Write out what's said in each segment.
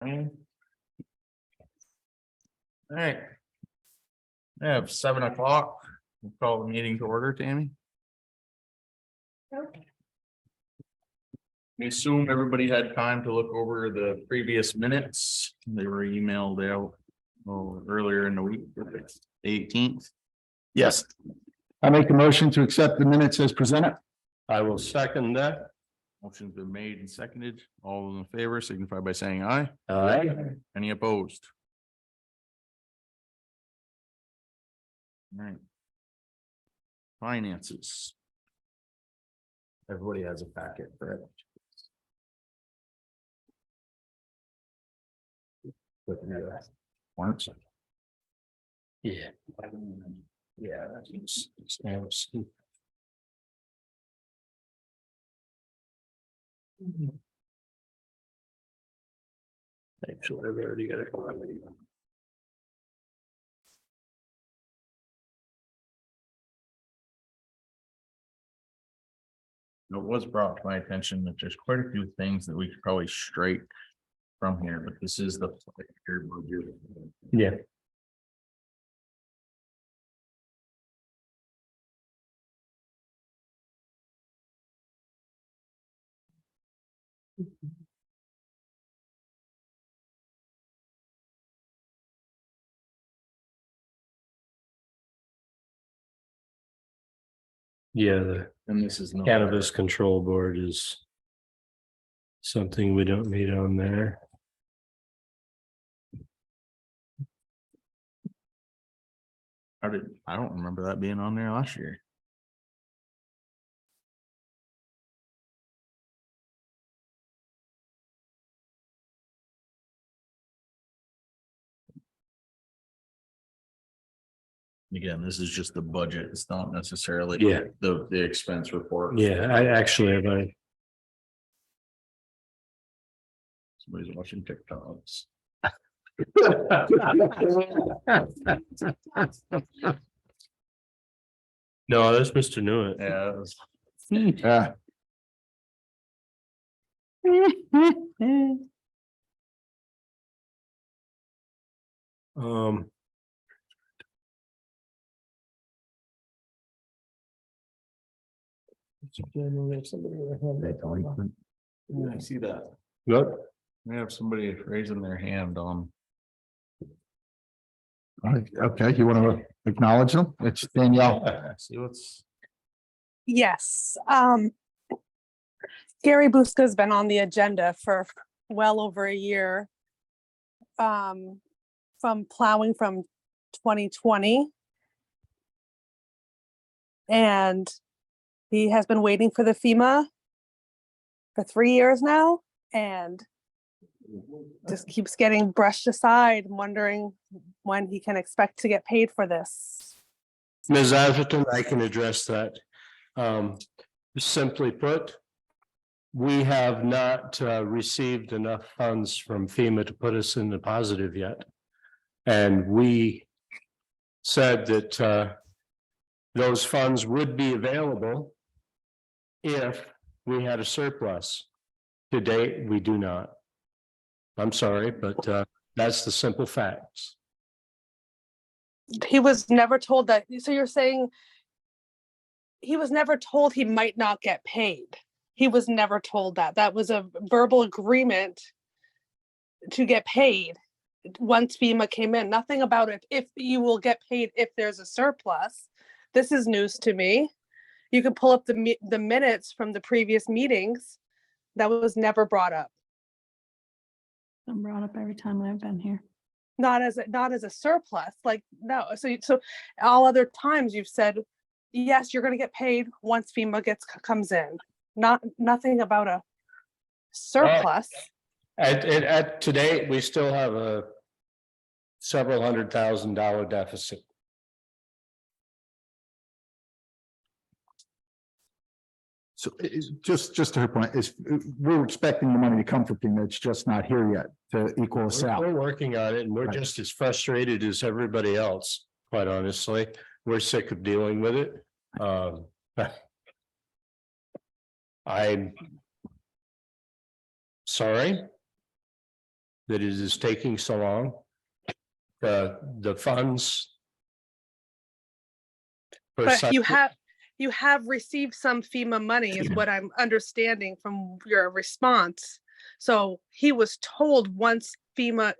All right. I have 7 o'clock. We'll call the meeting to order, Tammy. We assume everybody had time to look over the previous minutes. They were emailed out earlier in the week, the 18th. Yes. I make the motion to accept the minutes as presented. I will second that. Motion's been made and seconded. All those in favor signify by saying aye. Aye. Any opposed? All right. Finances. Everybody has a packet for it. Warrants. Yeah. Yeah. Actually, I've already got it. It was brought to my attention that there's quite a few things that we could probably strike from here, but this is the. Yeah. Yeah, the And this is no. cannabis control board is something we don't need on there. I don't remember that being on there last year. Again, this is just the budget. It's not necessarily. Yeah. The expense report. Yeah, I actually have. Somebody's watching TikToks. No, that's Mr. Newitt. Yeah. It was- Yeah. Um. Yeah, I see that. What? We have somebody raising their hand on. Okay, you want to acknowledge them? It's Danielle. See what's. Yes, Gary Buska's been on the agenda for well over a year. From plowing from 2020. And he has been waiting for the FEMA for 3 years now and just keeps getting brushed aside, wondering when he can expect to get paid for this. Ms. Atherton, I can address that. Simply put, we have not received enough funds from FEMA to put us in the positive yet. And we said that those funds would be available if we had a surplus. To date, we do not. I'm sorry, but that's the simple facts. He was never told that. So you're saying he was never told he might not get paid. He was never told that. That was a verbal agreement to get paid once FEMA came in. Nothing about it. If you will get paid if there's a surplus. This is news to me. You can pull up the minutes from the previous meetings. That was never brought up. I'm brought up every time I've been here. Not as a surplus. Like, no. So all other times you've said, yes, you're going to get paid once FEMA comes in. Nothing about a surplus. At today, we still have a several $100,000 deficit. So just to her point, is we're expecting the money to come from FEMA. It's just not here yet to equal us out. We're working on it and we're Right. just as frustrated as everybody else, quite honestly. We're sick of dealing with it. I'm sorry. that it is taking so long. The funds. for But such- you have received some FEMA money is what I'm understanding from your response. So he was told once FEMA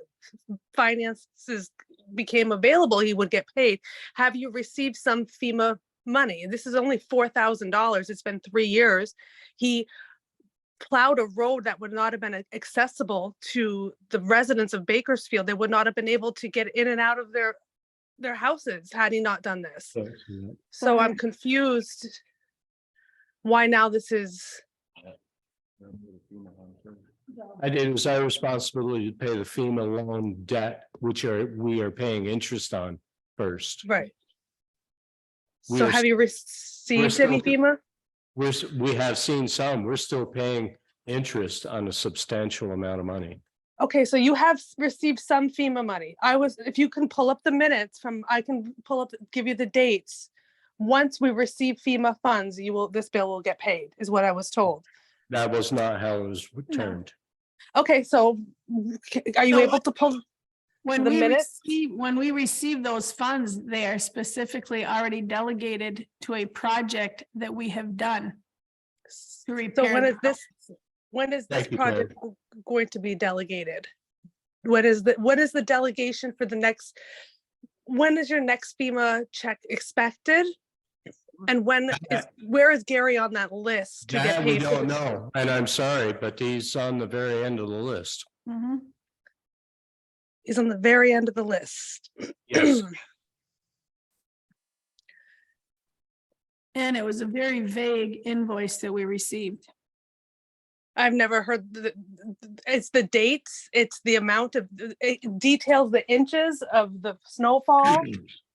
finances became available, he would get paid. Have you received some FEMA money? This is only $4,000. It's been 3 years. He plowed a road that would not have been accessible to the residents of Bakersfield. They would not have been able to get in and out of their houses had he not done this. So I'm confused why now this is, It was our responsibility to pay the FEMA loan debt, which we are paying interest on first. right. We So are have you received still- any FEMA? We have seen some, we're still paying interest on a substantial amount of money. Okay, so you have received some FEMA money. If you can pull up the minutes I can pull up, give you the dates. Once we receive FEMA funds, this bill will get paid, is what I was told. That was not how it was returned. Okay, so are you So able to pull? When The we minutes? receive those funds, they are specifically already delegated to a project that we have done to So repair. when is this Thank you, project going to be delegated? What is the delegation for the next? When is your next FEMA check expected? And where is Gary on that list to get That we paid? don't know, and I'm sorry, but he's on the very end of the list. Mhm. He's on the very end of the list. Yes. And it was a very vague invoice that we received. I've never heard it's the dates, it's the amount of, it details the inches of the snowfall.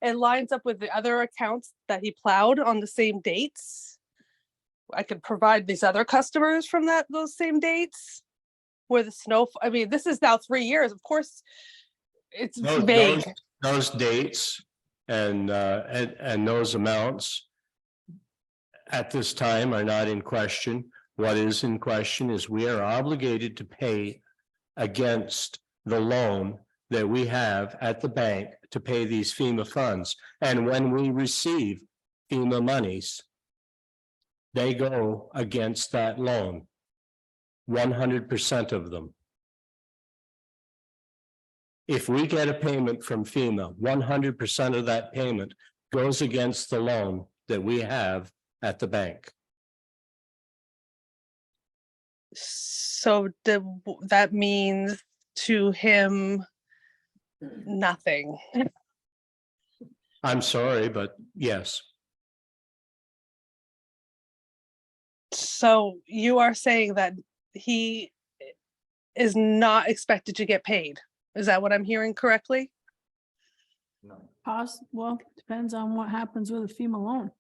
It lines up with the other accounts that he plowed on the same dates. I could provide these other customers from those same dates. Where the snow, I mean, this is now 3 years, of course, it's vague. Those dates and those amounts at this time are not in question. What is in question is we are obligated to pay against the loan that we have at the bank to pay these FEMA funds. And when we receive FEMA monies, they go against that loan. 100% of them. If we get a payment from FEMA, 100% of that payment goes against the loan that we have at the bank. So that means to him, nothing. I'm sorry, but yes, So you are saying that he is not expected to get paid? Is that what I'm hearing correctly? Well, depends on what happens with a FEMA loan.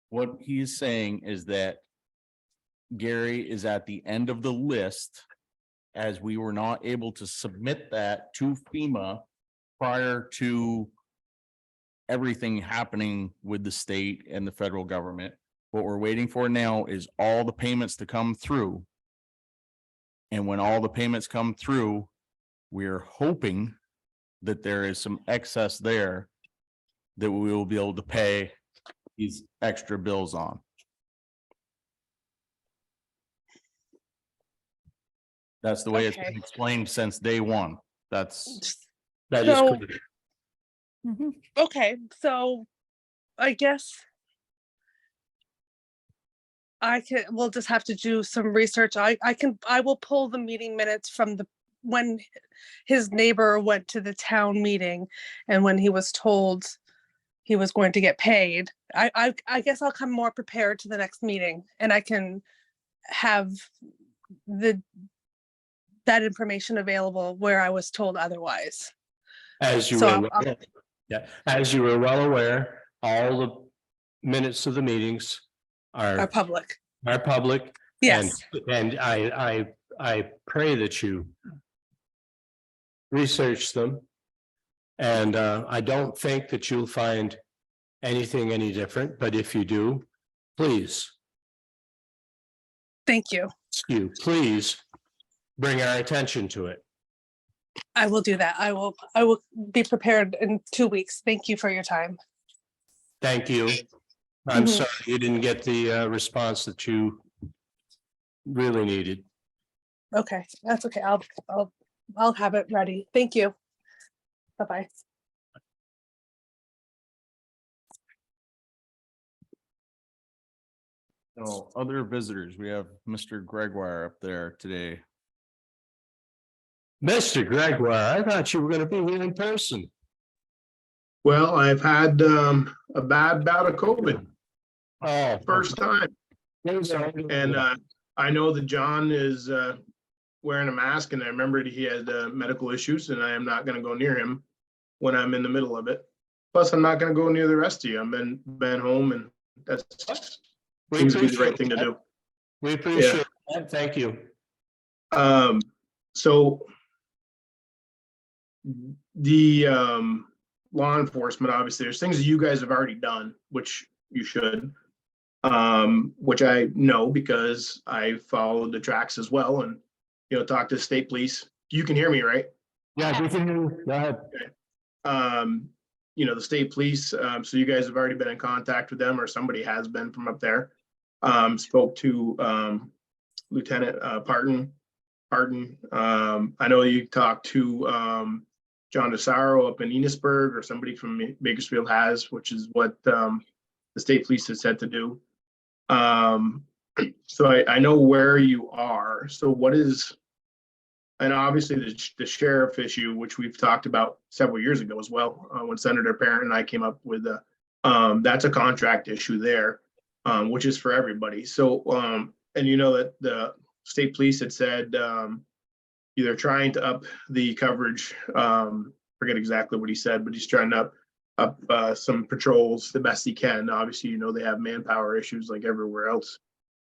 What he's saying is that Gary is at the end of the list, as we were not able to submit that to FEMA prior to everything happening with the state and the federal government. What we're waiting for now is all the payments to come through. And when all the payments come through, we're hoping that there is some excess there that we will be able to pay these extra bills on. That's the way it's been Okay. explained since day one. That's, that is So- correct. Mhm. Okay, so I guess we'll just have to do some research. I will pull the meeting minutes from when his neighbor went to the town meeting and when he was told he was going to get paid. I guess I'll come more prepared to the next meeting and I can have that information available where I was told otherwise. As you So were, yeah, as you were well aware, all the minutes of the meetings Our are public. public. Yes, And I pray that you research them. And I don't think that you'll find anything any different, but if you do, please, thank you. please bring our attention to it. I will do that. I will be prepared in 2 weeks. Thank you for your time. Thank you. I'm Mhm. sorry you didn't get the response that you really needed. Okay, that's okay. I'll have it ready. Thank you. Bye-bye. So other visitors, we have Mr. Gregoire up there today. Mr. Gregoire, I thought you were going to be here in person. Well, I've had a bad bout of COVID, Oh. first time. And I know that John is wearing a mask, and I remembered he had medical issues, and I am not gonna go near him when I'm in the middle of it. Plus, I'm not gonna go near the rest of you. I've been home, and that's We seems to be the right appreciate thing to that. do. We appreciate that. Thank you. So the law enforcement, obviously, there's things that you guys have already done, which you should. Which I know because I followed the tracks as well and, talked to the state police. You can hear me, right? Yeah, we can hear you. Go ahead. The state police, so you guys have already been in contact with them, or somebody has been from up there. Spoke to Lieutenant Parton. I know you talked to John DeSaro up in Enosburg, or somebody from Bakersfield has, which is what the state police has said to do. So I know where you are. So what is, and obviously the sheriff issue, which we've talked about several years ago as well, when Senator Parent and I came up with that's a contract issue there, which is for everybody. So, and that the state police had said, either trying to up the coverage, forget exactly what he said, but he's trying to up some patrols the best he can. Obviously, they have manpower issues like everywhere else.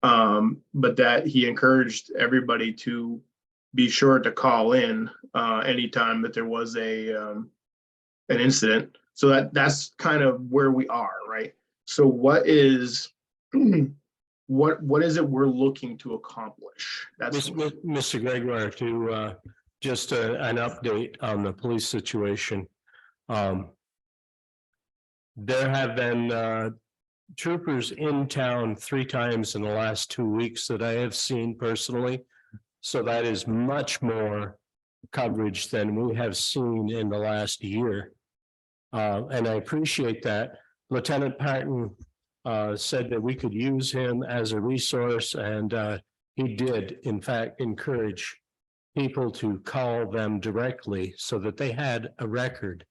But that he encouraged everybody to be sure to call in anytime that there was an incident. So that's kind of where we are, right? So what is what is it we're looking to accomplish? That's Mr. Gregoire, to just an update on the police situation. There have been troopers in town 3 times in the last 2 weeks that I have seen personally. So that is much more coverage than we have seen in the last year. And I appreciate that. Lieutenant Patton said that we could use him as a resource, and he did, in fact, encourage people to call them directly so that they had a record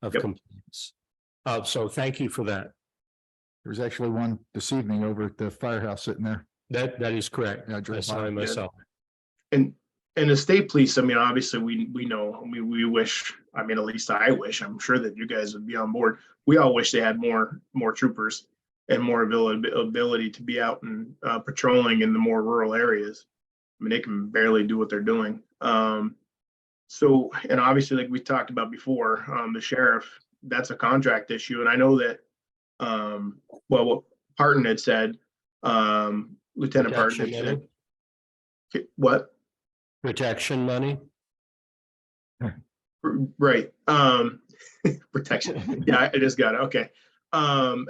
of complaints. So thank you for that. There was actually one this evening over at the firehouse sitting there. That is correct. Yeah, I I drove saw by. it myself. and the state police, I mean, obviously we know, we wish, I mean, at least I wish, I'm sure that you guys would be on board. We all wish they had more troopers and more ability to be out and patrolling in the more rural areas. I mean, they can barely do what they're doing. So, and obviously, like we talked about before, the sheriff, that's a contract issue. And I know that, what Parton had said, Lieutenant Parton had said, what? Protection money? Right. Protection. Yeah, I just got it. Okay.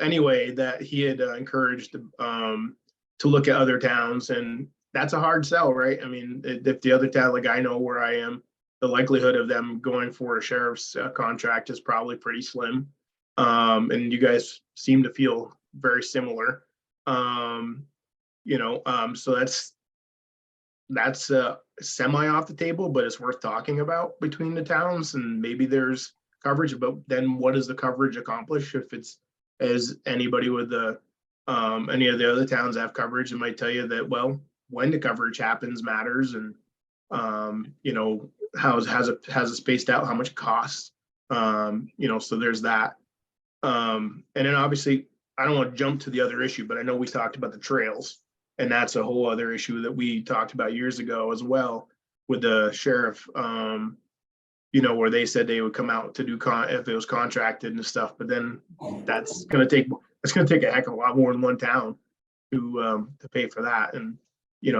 Anyway, that he had encouraged to look at other towns, and that's a hard sell, right? I mean, if the other town, like I know where I am, the likelihood of them going for a sheriff's contract is probably pretty slim. And you guys seem to feel very similar. So that's semi off the table, but it's worth talking about between the towns, and maybe there's coverage, but then what does the coverage accomplish? If it's, as anybody with any of the other towns have coverage, it might tell you that, well, when the coverage happens matters, and how has it spaced out, how much it costs, so there's that. And then obviously I don't want to jump to the other issue, but I know we talked about the trails. And that's a whole other issue that we talked about years ago as well with the sheriff, where they said they would come out to do if it was contracted and stuff, but then that's going to take a heck of a lot more than one town to pay for that. And,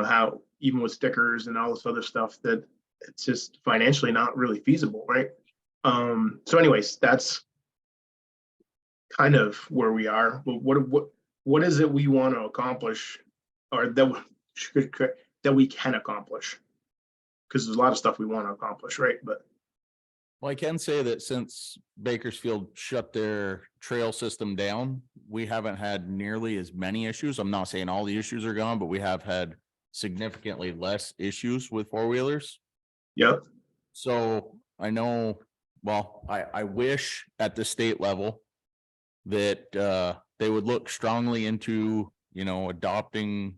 how even with stickers and all this other stuff that it's just financially not really feasible, right? So anyways, that's kind of where we are. But what is it we want to accomplish, or that we can accomplish? Because there's a lot of stuff we want to accomplish, right? But Well, I can say that since Bakersfield shut their trail system down, we haven't had nearly as many issues. I'm not saying all the issues are gone, but we have had significantly less issues with four-wheelers. yep, So I know, well, I wish at the state level that they would look strongly into, adopting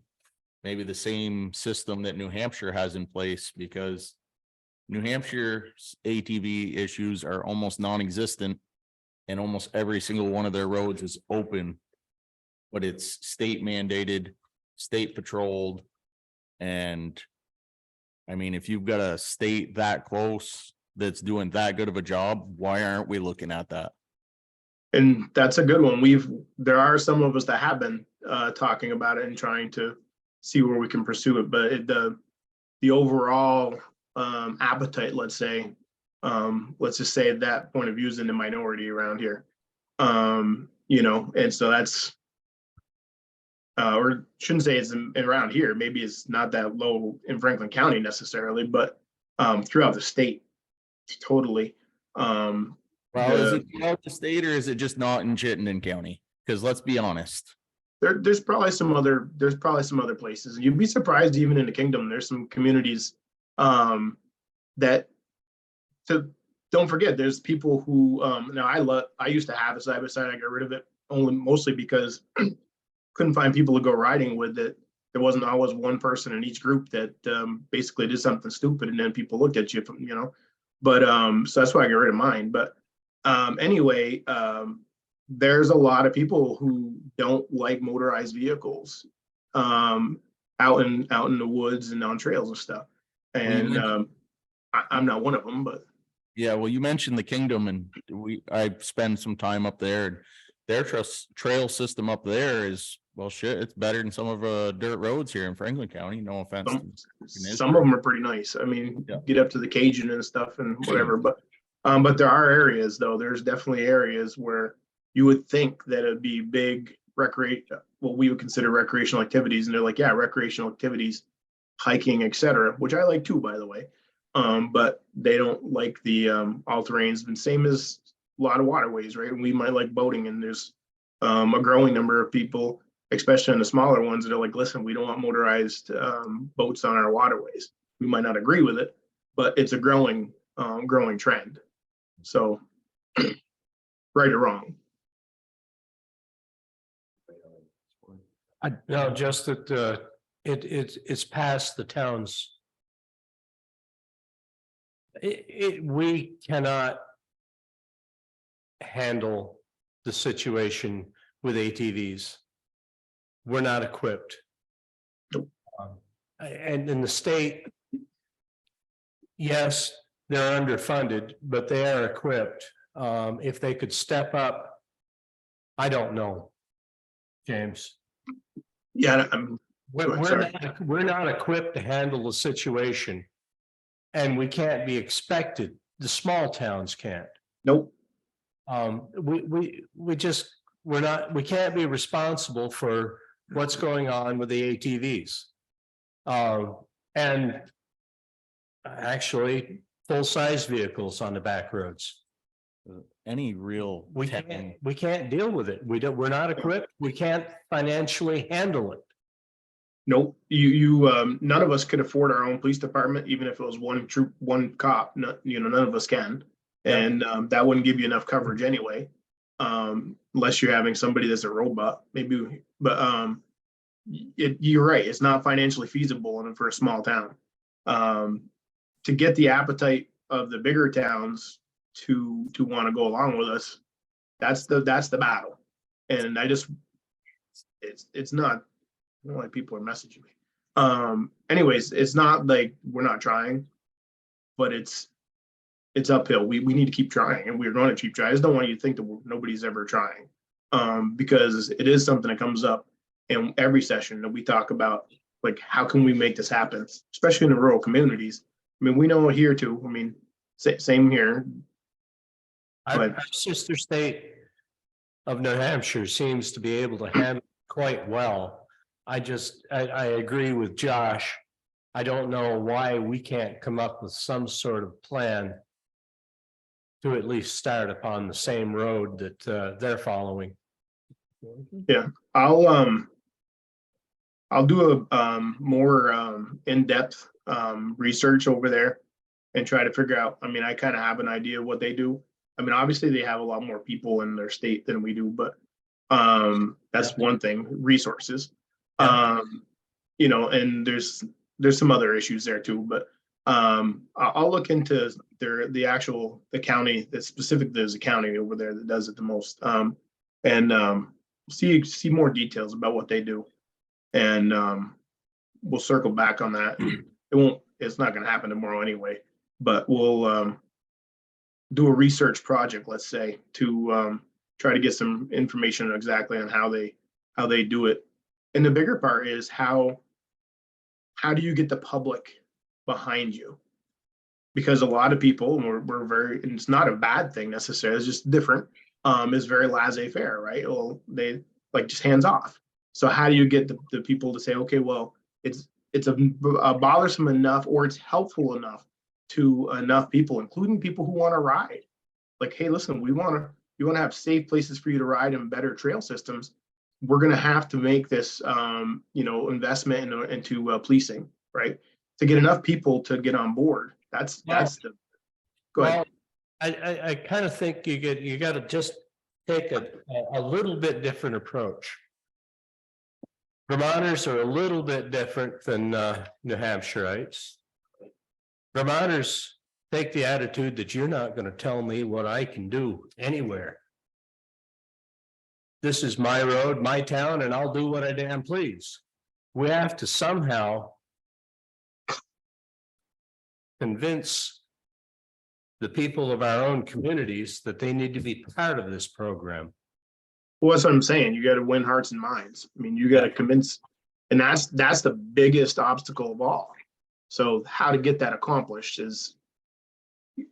maybe the same system that New Hampshire has in place, because New Hampshire's ATV issues are almost non-existent, and almost every single one of their roads is open, but it's state mandated, state patrolled. And I mean, if you've got a state that close that's doing that good of a job, why aren't we looking at that? and that's a good one. There are some of us that have been talking about it and trying to see where we can pursue it, but the overall appetite, let's just say that point of view is in the minority around here. And so that's or shouldn't say it's around here. Maybe it's not that low in Franklin County necessarily, but throughout the state, totally. Well, is it throughout the state, or is it just not in Chittenden County? Because let's be honest. There's probably some other places. You'd be surprised even in the kingdom. There's some communities that don't forget. There's people who now I used to have a side by side. I got rid of it mostly because couldn't find people to go riding with it. There wasn't always one person in each group that basically did something stupid, and then people looked at you, But so that's why I got rid of mine. But anyway, there's a lot of people who don't like motorized vehicles out in the woods and on trails and stuff. And I'm not one of them, but Yeah, well, you mentioned the kingdom, and I spend some time up there, and their trail system up there is, well, shit, it's better than some of dirt roads here in Franklin County. No offense. some of them are pretty nice. I mean, Yeah. get up to the Cajun and stuff and whatever, but there are areas though. There's definitely areas where you would think that it'd be big what we would consider recreational activities, and they're like, yeah, recreational activities, hiking, etc., which I like too, by the way. But they don't like the all terrains, and same as a lot of waterways, right? We might like boating, and there's a growing number of people, especially in the smaller ones, that are like, listen, we don't want motorized boats on our waterways. We might not agree with it, but it's a growing trend. So right or wrong. No, just that it's past the towns. We cannot handle the situation with ATVs. We're not equipped. Nope. And in the state, yes, they're underfunded, but they are equipped. If they could step up, I don't know, James. Yeah, We're not equipped to handle the situation. And we can't be expected, the small towns can't. nope. We can't be responsible for what's going on with the ATVs. And actually, full-size vehicles on the back roads. Any real. We can't deal with it. We're not equipped. We can't financially handle it. Nope. None of us could afford our own police department, even if it was one troop, one cop. None of us can, and that wouldn't give you enough coverage anyway, unless you're having somebody that's a robot, maybe. But you're right. It's not financially feasible, and for a small town, to get the appetite of the bigger towns to want to go along with us, that's the battle. And it's not. I don't know why people are messaging me. Anyways, it's not like we're not trying, but it's uphill. We need to keep trying, and we're going to keep trying. I just don't want you to think that nobody's ever trying, because it is something that comes up in every session that we talk about. Like, how can we make this happen, especially in the rural communities? I mean, we know here too. I mean, same here. Our But- sister state of New Hampshire seems to be able to handle it quite well. I agree with Josh. I don't know why we can't come up with some sort of plan to at least start upon the same road that they're following. I'll do a more in-depth research over there and try to figure out. I mean, I kind of have an idea of what they do. I mean, obviously they have a lot more people in their state than we do, but that's one thing, resources. Yeah. You know, and there's some other issues there too, but I'll look into the county, that specific, there's a county over there that does it the most. And see more details about what they do. And we'll circle back on that. It's not gonna happen tomorrow anyway, but we'll do a research project, let's say, to try to get some information exactly on how they do it. And the bigger part is how do you get the public behind you? Because a lot of people, and and it's not a bad thing necessarily, it's just different, is very laissez-faire, right? Well, they like just hands off. So how do you get the people to say, okay, well, it's a bothersome enough, or it's helpful enough to enough people, including people who want to ride. Like, hey, listen, we want to have safe places for you to ride and better trail systems. We're going to have to make this, investment into policing, right? To get enough people to get on board. That's the. Go ahead. Well, I kind of think you got to just take a little bit different approach. Vermonters are a little bit different than New Hampshireites. Vermonters take the attitude that you're not going to tell me what I can do anywhere. This is my road, my town, and I'll do what I damn please. We have to somehow convince the people of our own communities that they need to be part of this program. Well, that's what I'm saying. You got to win hearts and minds. I mean, you got to convince, and that's the biggest obstacle of all. So how to get that accomplished is,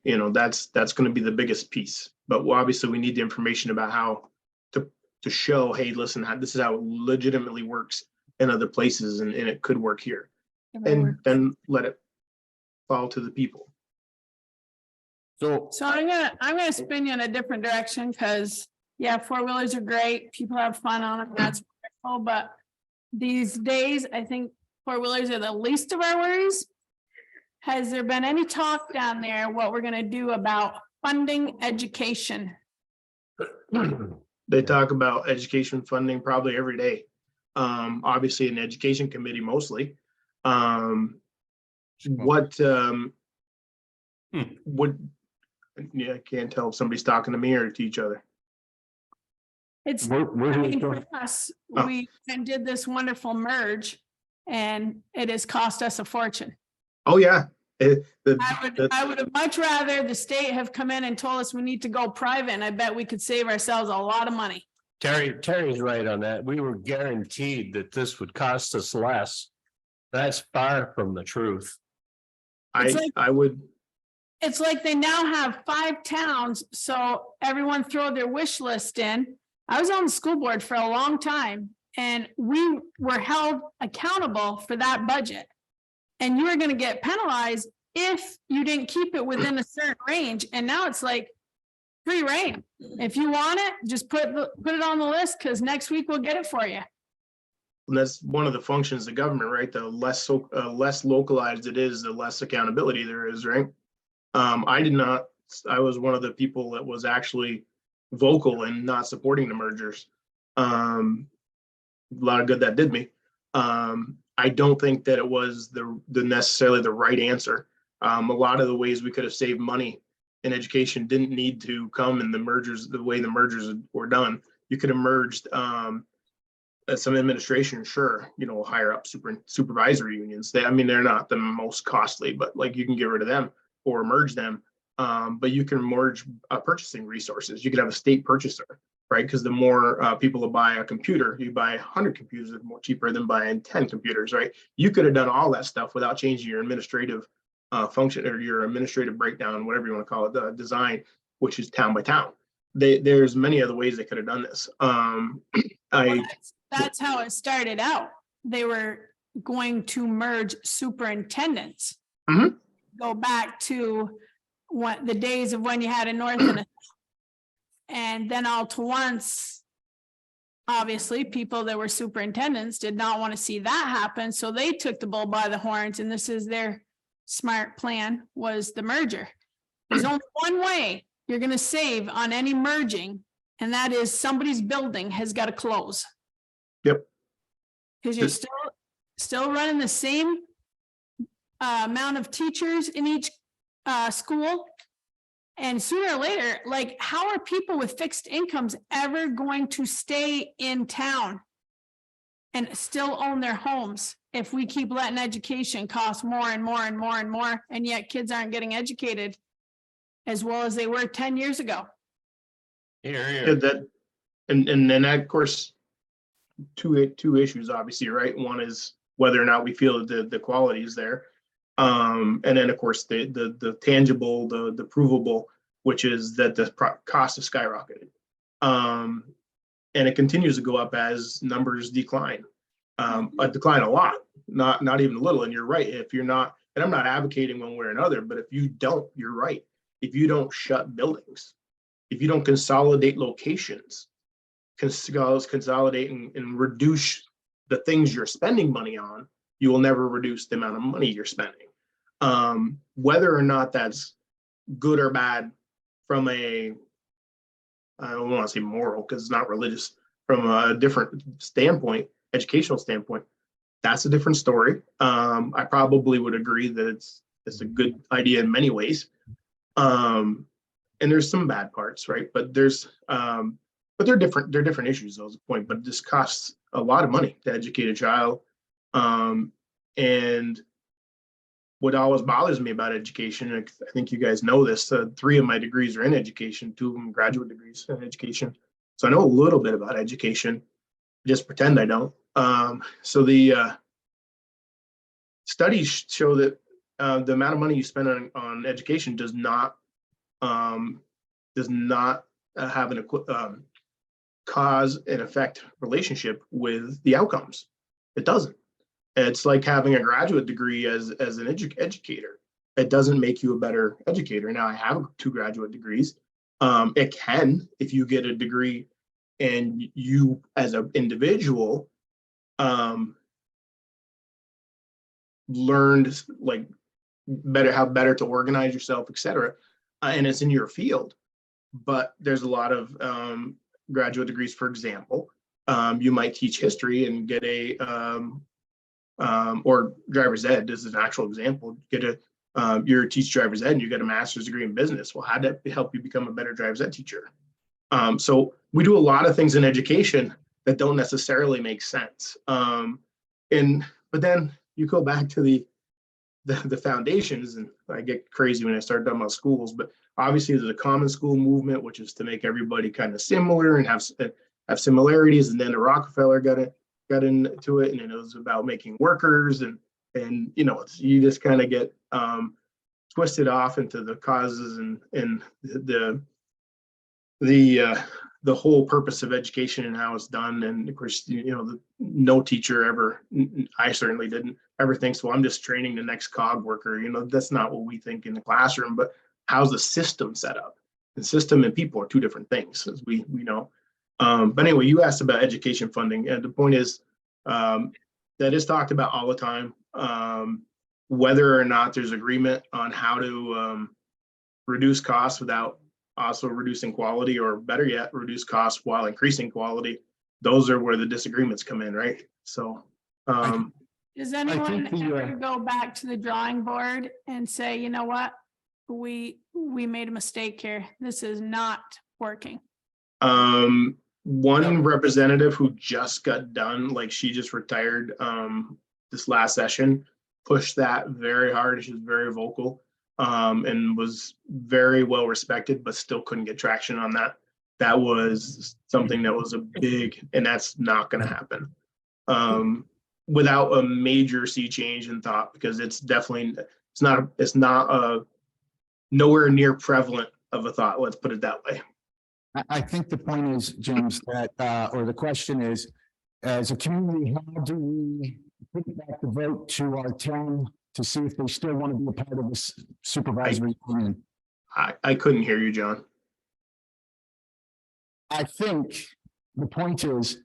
that's going to be the biggest piece. But obviously we need the information about how to show, hey, listen, this is how it legitimately works in other places, and it could work here. And then let it fall to the people. So So I'm gonna spin you in a different direction, because yeah, four-wheelers are great. People have fun on them. That's wonderful. But these days, I think four-wheelers are the least of our worries. Has there been any talk down there what we're gonna do about funding education? They talk about education funding probably every day. Obviously in the education committee mostly. Yeah, I can't tell if somebody's talking to me or to each other. It's, Where I do we mean, go? for us, Oh. we did this wonderful merge, and it has cost us a fortune. Oh, yeah. I would have much rather the state have come in and told us we need to go private, and I bet we could save ourselves a lot of money. Terry's right on that. We were guaranteed that this would cost us less. That's far from the truth. I would, It's like they now have 5 towns, so everyone throw their wish list in. I was on the school board for a long time, and we were held accountable for that budget. And you were gonna get penalized if you didn't keep it within a certain range, and now it's like free reign. If you want it, just put it on the list, because next week we'll get it for you. and that's one of the functions of government, right? The less localized it is, the less accountability there is, right? I was one of the people that was actually vocal in not supporting the mergers. A lot of good that did me. I don't think that it was the necessarily the right answer. A lot of the ways we could have saved money in education didn't need to come in the mergers, the way the mergers were done. You could have merged some administration, sure, higher up supervisory unions. They're not the most costly, but like you can get rid of them or merge them. But you can merge purchasing resources. You could have a state purchaser, right? Because the more people that buy a computer, you buy 100 computers, it's more cheaper than buying 10 computers, right? You could have done all that stuff without changing your administrative function or your administrative breakdown, whatever you want to call it, the design, which is town by town. There's many other ways they could have done this. Well, that's how it started out. They were going to merge superintendents. Mhm. Go back to what the days of when you had a north and a. And then all to once. Obviously, people that were superintendents did not want to see that happen, so they took the bull by the horns, and this is their smart plan, was the merger. There's only one way you're gonna save on any merging, and that is somebody's building has got to close. Yep. Because you're still running the same amount of teachers in each school. And sooner or later, like, how are people with fixed incomes ever going to stay in town and still own their homes if we keep letting education cost more and more and more and more, and yet kids aren't getting educated as well as they were 10 years ago? Yeah, that, and then that, of course, two issues, obviously, right? One is whether or not we feel that the quality is there. And then, of course, the tangible, the provable, which is that the cost has skyrocketed. And it continues to go up as numbers decline. Decline a lot, not even a little. And you're right. If you're not, and I'm not advocating one way or another, but if you don't, you're right. If you don't shut buildings, if you don't consolidate locations, consolidate and reduce the things you're spending money on, you will never reduce the amount of money you're spending. Whether or not that's good or bad from I don't want to say moral because it's not religious, from a different standpoint, educational standpoint, that's a different story. I probably would agree that it's a good idea in many ways. And there's some bad parts, right? But but they're different issues, though, is the point. But this costs a lot of money to educate a child. And what always bothers me about education, and I think you guys know this, 3 of my degrees are in education, 2 of them graduate degrees in education. So I know a little bit about education, just pretend I don't. So the studies show that the amount of money you spend on education does not have an cause and effect relationship with the outcomes. It doesn't. It's like having a graduate degree as an educator. It doesn't make you a better educator. Now, I have 2 graduate degrees. It can, if you get a degree and you as an individual learned like how better to organize yourself, etc. And it's in your field. But there's a lot of graduate degrees, for example. You might teach history and get a or driver's ed. This is an actual example. You're teach driver's ed and you get a master's degree in business. Well, how did that help you become a better driver's ed teacher? So we do a lot of things in education that don't necessarily make sense. But then you go back to the foundations, and I get crazy when I start talking about schools, but obviously there's a common school movement, which is to make everybody kind of similar and have similarities. And then the Rockefeller got into it, and then it was about making workers, and you just kind of get twisted off into the causes and the whole purpose of education and how it's done. And of course, no teacher ever, I certainly didn't ever think, so I'm just training the next cog worker. That's not what we think in the classroom. But how's the system set up? The system and people are 2 different things, as we know. But anyway, you asked about education funding, and the point is that is talked about all the time. Whether or not there's agreement on how to reduce costs without also reducing quality, or better yet, reduce costs while increasing quality, those are where the disagreements come in, right? So does anyone ever go back to the drawing board and say, you know what, we made a mistake here, this is not working? One representative who just got done, like she just retired this last session, pushed that very hard. She was very vocal and was very well respected, but still couldn't get traction on that. That was something that was a big, and that's not going to happen without a major sea change in thought, because it's definitely it's not nowhere near prevalent of a thought. Let's put it that way. I think the point is, James, that, or the question is, as a community, how do we put back the vote to our town to see if they still want to be a part of this supervisory union? I couldn't hear you, John. I think the point is,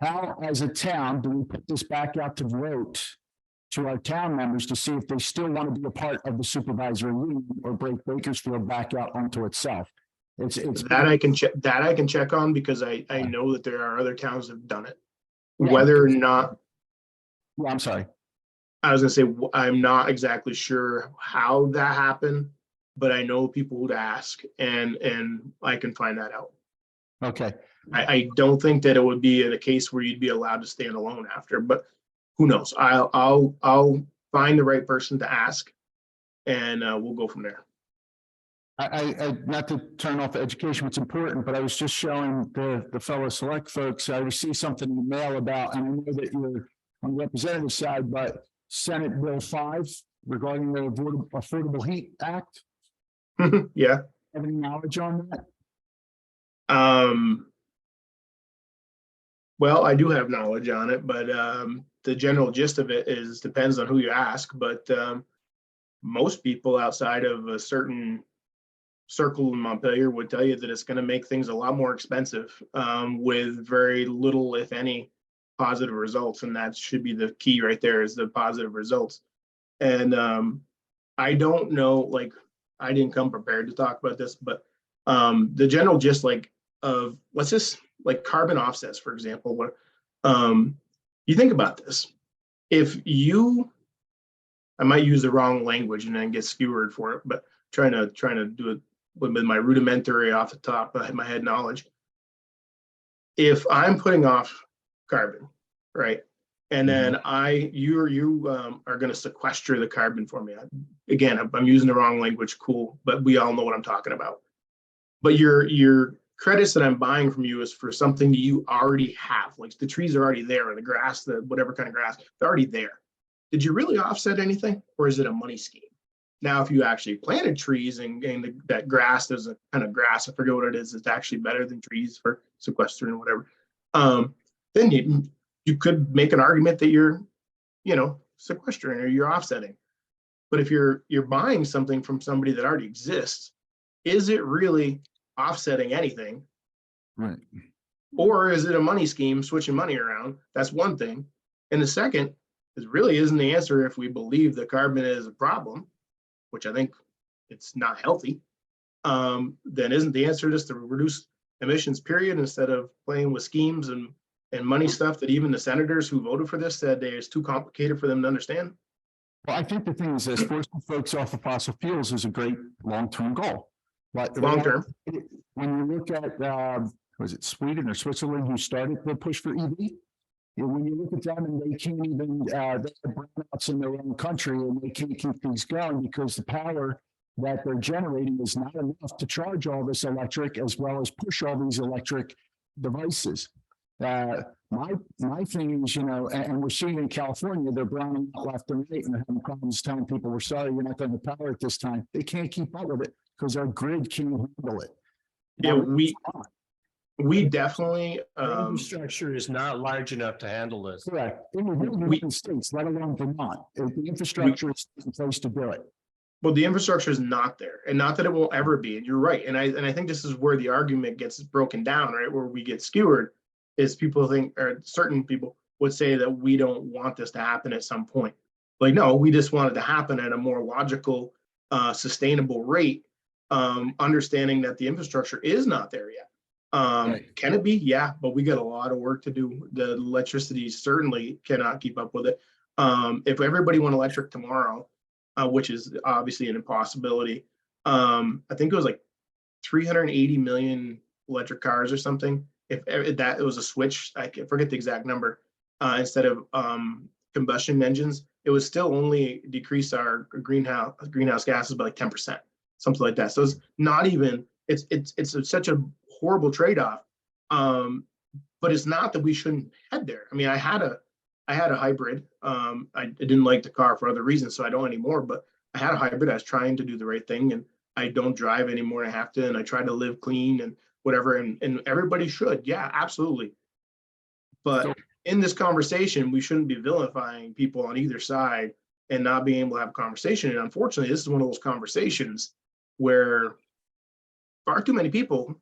how as a town do we put this back out to vote to our town members to see if they still want to be a part of the supervisory union or break Bakersfield back out onto itself? It's That I can check. That I can check on because I know that there are other towns that have done it. Yeah. Whether or not, Yeah, I'm sorry. I was gonna say, I'm not exactly sure how that happened, but I know people would ask, and I can find that out. Okay. I don't think that it would be in a case where you'd be allowed to stand alone after, but who knows? I'll find the right person to ask, and we'll go from there. I not to turn off education, what's important, but I was just showing the fellow select folks, I received something in the mail about, and I know that you're on the representative side, but Senate Bill 5 regarding the Affordable Heat Act. Yeah. Have any knowledge on that? Well, I do have knowledge on it, but the general gist of it is depends on who you ask, but most people outside of a certain circle in Montpelier would tell you that it's going to make things a lot more expensive with very little, if any, positive results. And that should be the key right there, is the positive results. And I don't know, like, I didn't come prepared to talk about this, but the general gist, like, of what's this, like carbon offsets, for example, what you think about this, if you, I might use the wrong language and then get skewered for it, but trying to do it with my rudimentary off the top of my head knowledge. If I'm putting off carbon, right, and then you are going to sequester the carbon for me. Again, I'm using the wrong language, cool, but we all know what I'm talking about. But your credits that I'm buying from you is for something you already have, like the trees are already there, or the grass, the whatever kind of grass, they're already there. Did you really offset anything, or is it a money scheme? Now, if you actually planted trees and that grass, there's a kind of grass, I forget what it is, it's actually better than trees for sequestering or whatever. Then you could make an argument that you're, sequestering or you're offsetting. But if you're buying something from somebody that already exists, is it really offsetting anything? Right. Or is it a money scheme, switching money around? That's one thing. And the second is really isn't the answer if we believe that carbon is a problem, which I think it's not healthy, then isn't the answer just to reduce emissions, period, instead of playing with schemes and money stuff that even the senators who voted for this said it's too complicated for them to understand? Well, I think the thing is this, forcing folks off of fossil fuels is a great long-term goal. But Long term. when you look at, was it Sweden or Switzerland who started the push for EV? When you look at them and they can't even, they have brownouts in their own country and they can't keep things going because the power that they're generating is not enough to charge all this electric as well as push all these electric devices. My thing is, and we're seeing in California, they're browning out left and right and they're having problems telling people, we're sorry, you're not going to power it this time. They can't keep up with it because our grid can't handle it. Yeah, we definitely, The infrastructure is not large enough to handle this. Correct. In the United States, let alone Vermont, the infrastructure is in place to do it. well, the infrastructure is not there, and not that it won't ever be. And you're right. And I think this is where the argument gets broken down, right? Where we get skewered is people think, or certain people would say that we don't want this to happen at some point. Like, no, we just want it to happen at a more logical, sustainable rate, understanding that the infrastructure is not there yet. Right. Can it be? Yeah, but we got a lot of work to do. The electricity certainly cannot keep up with it. If everybody went electric tomorrow, which is obviously an impossibility, I think it was like 380 million electric cars or something. If that it was a switch, I forget the exact number, instead of combustion engines, it would still only decrease our greenhouse gases by like 10%, something like that. So it's not even, it's such a horrible trade-off. But it's not that we shouldn't head there. I mean, I had a hybrid. I didn't like the car for other reasons, so I don't anymore. But I had a hybrid. I was trying to do the right thing, and I don't drive anymore. I have to, and I try to live clean and whatever. And everybody should. Yeah, absolutely. But in this conversation, we shouldn't be vilifying people on either side and not being able to have a conversation. And unfortunately, this is one of those conversations where far too many people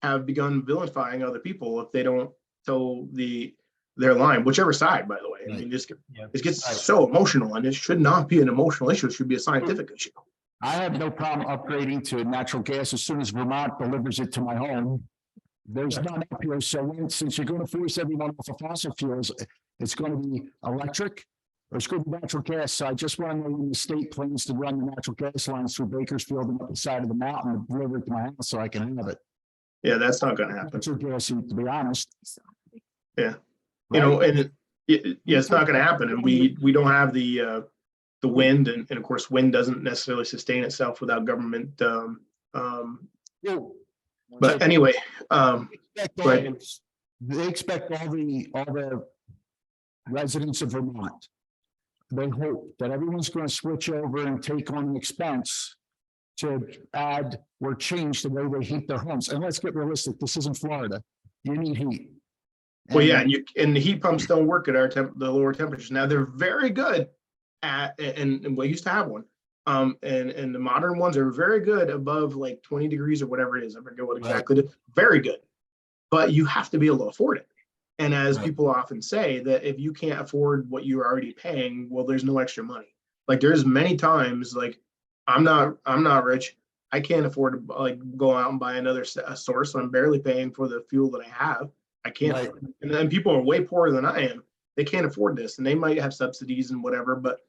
have begun vilifying other people if they don't toe their line, whichever side, by the way. I mean, it gets so emotional, and it should not be an emotional issue. It should be a scientific issue. I have no problem upgrading to natural gas as soon as Vermont delivers it to my home. There's none up here, so since you're going to force everyone off of fossil fuels, it's going to be electric or it's going to be natural gas. So I just want to know when the state plans to run the natural gas lines through Bakersfield and up the side of the mountain and deliver it to my house so I can have it. Yeah, that's not going to happen. Natural gas, to be honest. Yeah. You know, and yeah, it's not going to happen. And we don't have the wind, and of course, wind doesn't necessarily sustain itself without government. But anyway, they expect all the residents of Vermont. They hope that everyone's going to switch over and take on the expense to add or change the way they heat their homes. And let's get realistic. This isn't Florida. You need heat. well, yeah, and the heat pumps don't work at the lower temperatures. Now they're very good at, and we used to have one. And the modern ones are very good above like 20 degrees or whatever it is. I forget what exactly it is. Very good. But you have to be able to afford it. And as people often say, that if you can't afford what you're already paying, well, there's no extra money. Like there's many times, like I'm not rich. I can't afford to like go out and buy another source. So I'm barely paying for the fuel that I have. I can't. And then people are way poorer than I am. They can't afford this, and they might have subsidies and whatever, but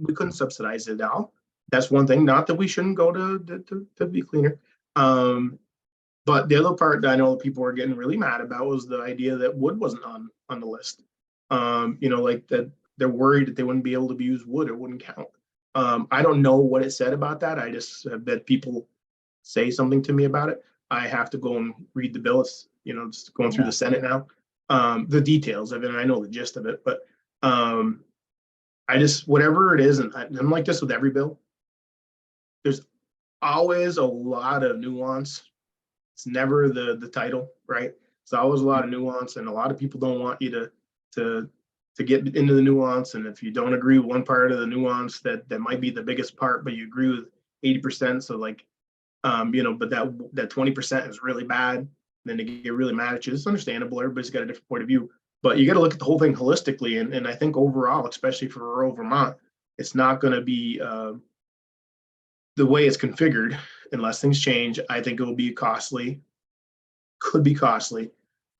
we couldn't subsidize it all. That's one thing. Not that we shouldn't go to be cleaner. But the other part that I know people were getting really mad about was the idea that wood wasn't on the list. You know, like that they're worried that they wouldn't be able to use wood, it wouldn't count. I don't know what it said about that. I just have had people say something to me about it. I have to go and read the bill. It's, you know, just going through the Senate now. The details of it, and I know the gist of it, but I just, whatever it is, and I'm like this with every bill, there's always a lot of nuance. It's never the title, right? It's always a lot of nuance, and a lot of people don't want you to get into the nuance. And if you don't agree with one part of the nuance, that might be the biggest part, but you agree with 80%. So like, you know, but that 20% is really bad. Then they get really mad at you. It's understandable. Everybody's got a different point of view, but you got to look at the whole thing holistically. And I think overall, especially for rural Vermont, it's not going to be the way it's configured unless things change. I think it will be costly, could be costly.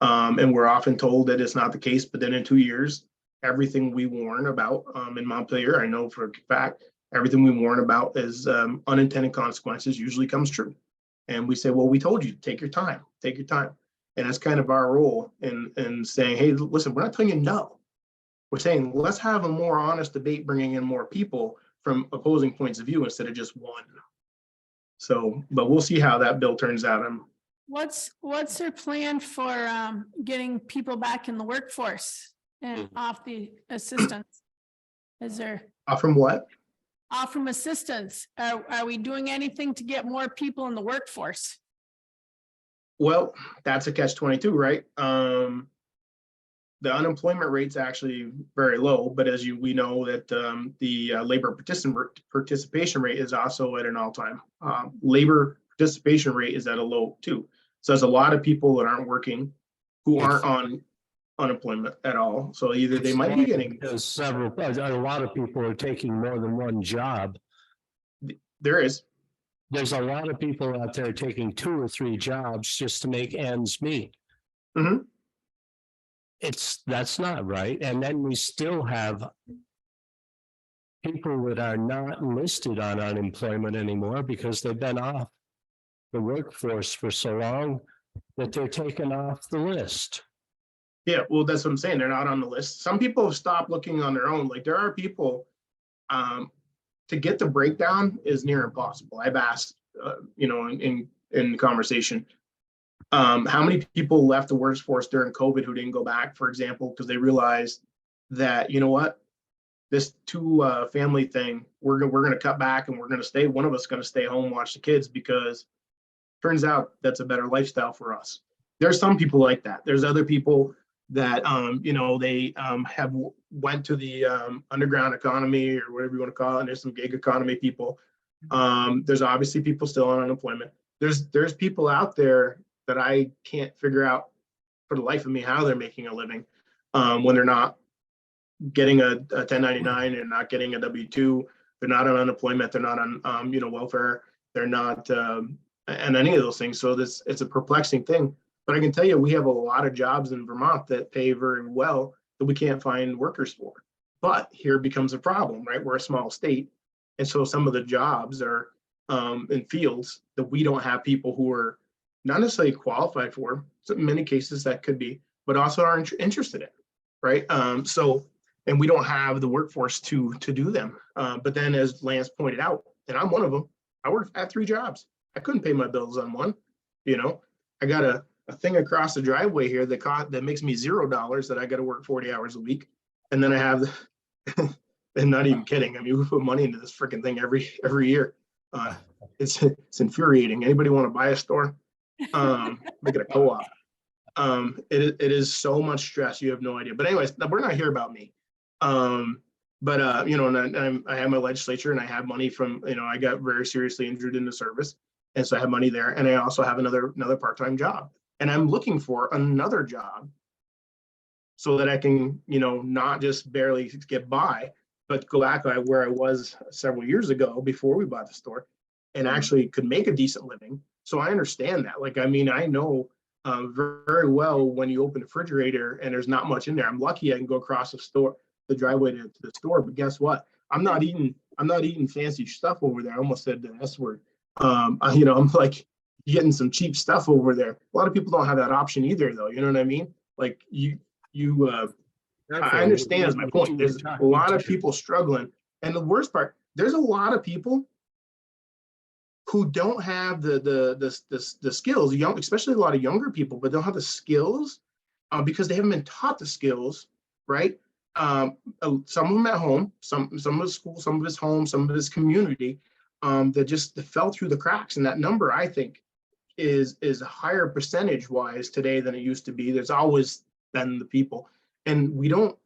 And we're often told that it's not the case, but then in 2 years, everything we warn about in Montpelier, I know for a fact, everything we warn about is unintended consequences usually comes true. And we say, well, we told you, take your time, take your time. And that's kind of our role in saying, hey, listen, we're not telling you no. We're saying, let's have a more honest debate, bringing in more people from opposing points of view instead of just one. So, but we'll see how that bill turns out. What's their plan for getting people back in the workforce and off the assistance? Is there From what? off from assistance? Are we doing anything to get more people in the workforce? Well, that's a catch-22, right? The unemployment rate's actually very low, but as we know that the labor participation rate is also at an all-time. Labor participation rate is at a low too. So there's a lot of people that aren't working who aren't on unemployment at all. So either they might be getting. There's a lot of people are taking more than one job. There is. There's a lot of people out there taking 2 or 3 jobs just to make ends meet. Mhm. That's not right. And then we still have people that are not listed on unemployment anymore because they've been off the workforce for so long that they're taken off the list. Yeah, well, that's what I'm saying. They're not on the list. Some people have stopped looking on their own. Like there are people, to get the breakdown is near impossible. I've asked, you know, in conversation, how many people left the workforce during COVID who didn't go back, for example, because they realized that, you know what, this family thing, we're gonna cut back and we're gonna stay, one of us gonna stay home, watch the kids, because turns out that's a better lifestyle for us. There's some people like that. There's other people that, they have went to the underground economy or whatever you want to call it. And there's some gig economy people. There's obviously people still on unemployment. There's people out there that I can't figure out for the life of me how they're making a living when they're not getting a 1099 and not getting a W-2. They're not on unemployment. They're not on welfare. They're not and any of those things. So it's a perplexing thing. But I can tell you, we have a lot of jobs in Vermont that pay very well that we can't find workers for. But here becomes a problem, right? We're a small state. And so some of the jobs are in fields that we don't have people who are not necessarily qualified for. So in many cases that could be, but also aren't interested in, right? And we don't have the workforce to do them. But then as Lance pointed out, and I'm one of them, I had 3 jobs. I couldn't pay my bills on one. I got a thing across the driveway here that makes me $0 that I got to work 40 hours a week. And then I have, and not even kidding. I mean, we put money into this freaking thing every year. It's infuriating. Anybody want to buy a store? Make it a co-op. It is so much stress. You have no idea. But anyways, we're not here about me. And I have my legislature and I have money from, I got very seriously injured in the service. And so I have money there. And I also have another part-time job. And I'm looking for another job so that I can, not just barely get by, but go back where I was several years ago before we bought the store and actually could make a decent living. So I understand that. I know very well when you open the refrigerator and there's not much in there. I'm lucky I can go across the driveway to the store, but guess what? I'm not eating fancy stuff over there. I almost said the S word. I'm like getting some cheap stuff over there. A lot of people don't have that option either, though. You know what I mean? Like I understand is my point. There's a lot of people struggling. And the worst part, there's a lot of people who don't have the skills, especially a lot of younger people, but don't have the skills because they haven't been taught the skills, right? Some of them at home, some of his school, some of his home, some of his community, that just fell through the cracks. And that number, I think, is a higher percentage wise today than it used to be. There's always been the people, and we don't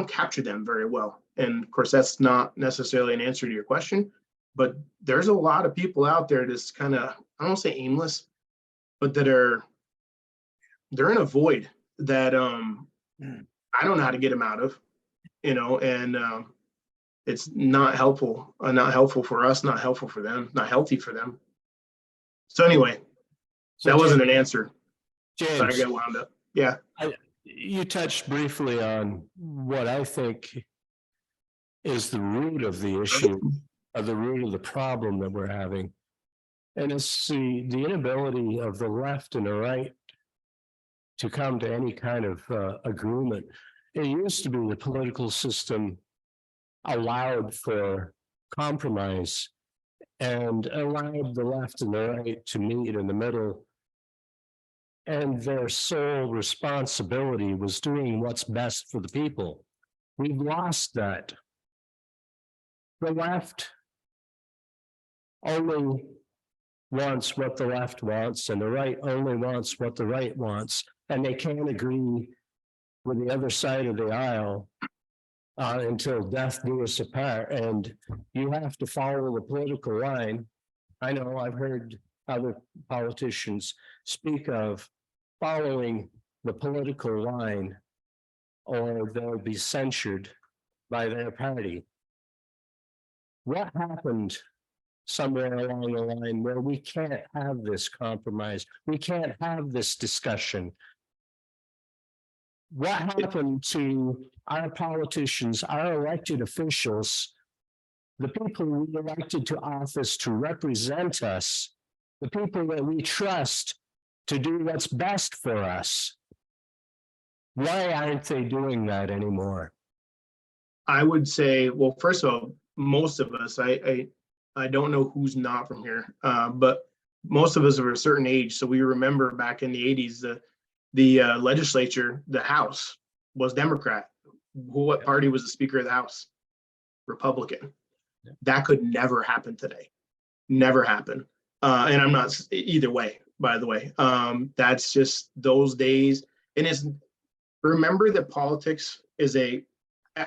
capture them very well. And of course, that's not necessarily an answer to your question, but there's a lot of people out there that's kind of, I don't want to say aimless, but they're in a void that I don't know how to get them out of, and it's not helpful for us, not helpful for them, not healthy for them. So anyway, that wasn't an answer. James, I got wound up. Yeah. You touched briefly on what I think is the root of the issue, the root of the problem that we're having. And it's the inability of the left and the right to come to any kind of agreement. It used to be the political system allowed for compromise and allowed the left and the right to meet in the middle. And their sole responsibility was doing what's best for the people. We've lost that. The left only wants what the left wants, and the right only wants what the right wants, and they can't agree with the other side of the aisle until death do us apart. And you have to follow the political line. I know I've heard other politicians speak of following the political line, or they'll be censured by their party. What happened somewhere along the line where we can't have this compromise? We can't have this discussion. What happened to our politicians, our elected officials, the people we elected to office to represent us, the people that we trust to do what's best for us? Why aren't they doing that anymore? I would say, well, first of all, most of us, I don't know who's not from here, but most of us are a certain age. So we remember back in the 80s, the legislature, the House was Democrat. What party was the Speaker of the House? Republican. Yeah. That could never happen today. Never happen. And I'm not either way, by the way. That's just those days. And it's remember that politics is at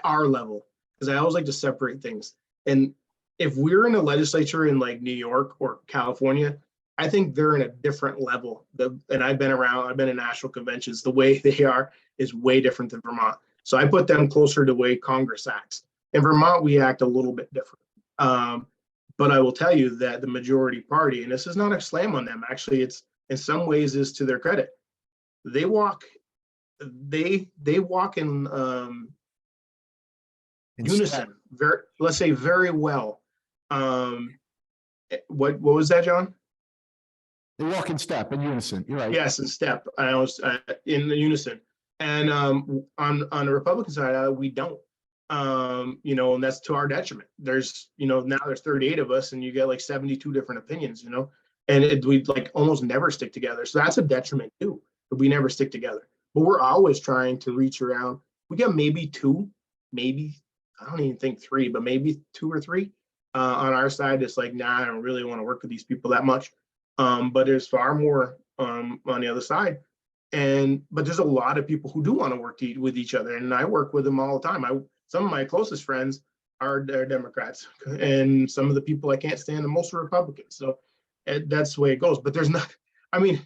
our level, because I always like to separate things. And if we're in a legislature in like New York or California, I think they're in a different level. And I've been in national conventions. The way they are is way different than Vermont. So I put them closer to the way Congress acts. In Vermont, we act a little bit different. But I will tell you that the majority party, and this is not a slam on them, actually, it's in some ways is to their credit. They walk in unison, let's say very well. What was that, John? They walk in step in unison. You're right. Yes, in step. I was in the unison. And on the Republican side, we don't. And that's to our detriment. There's, now there's 38 of us, and you get like 72 different opinions, and we like almost never stick together. So that's a detriment too. We never stick together. But we're always trying to reach around. We got maybe two, maybe I don't even think three, but maybe 2 or 3 on our side. It's like, nah, I don't really want to work with these people that much. But there's far more on the other side. But there's a lot of people who do want to work with each other, and I work with them all the time. Some of my closest friends are Democrats, and some of the people I can't stand the most are Republicans. So that's the way it goes. But there's not, and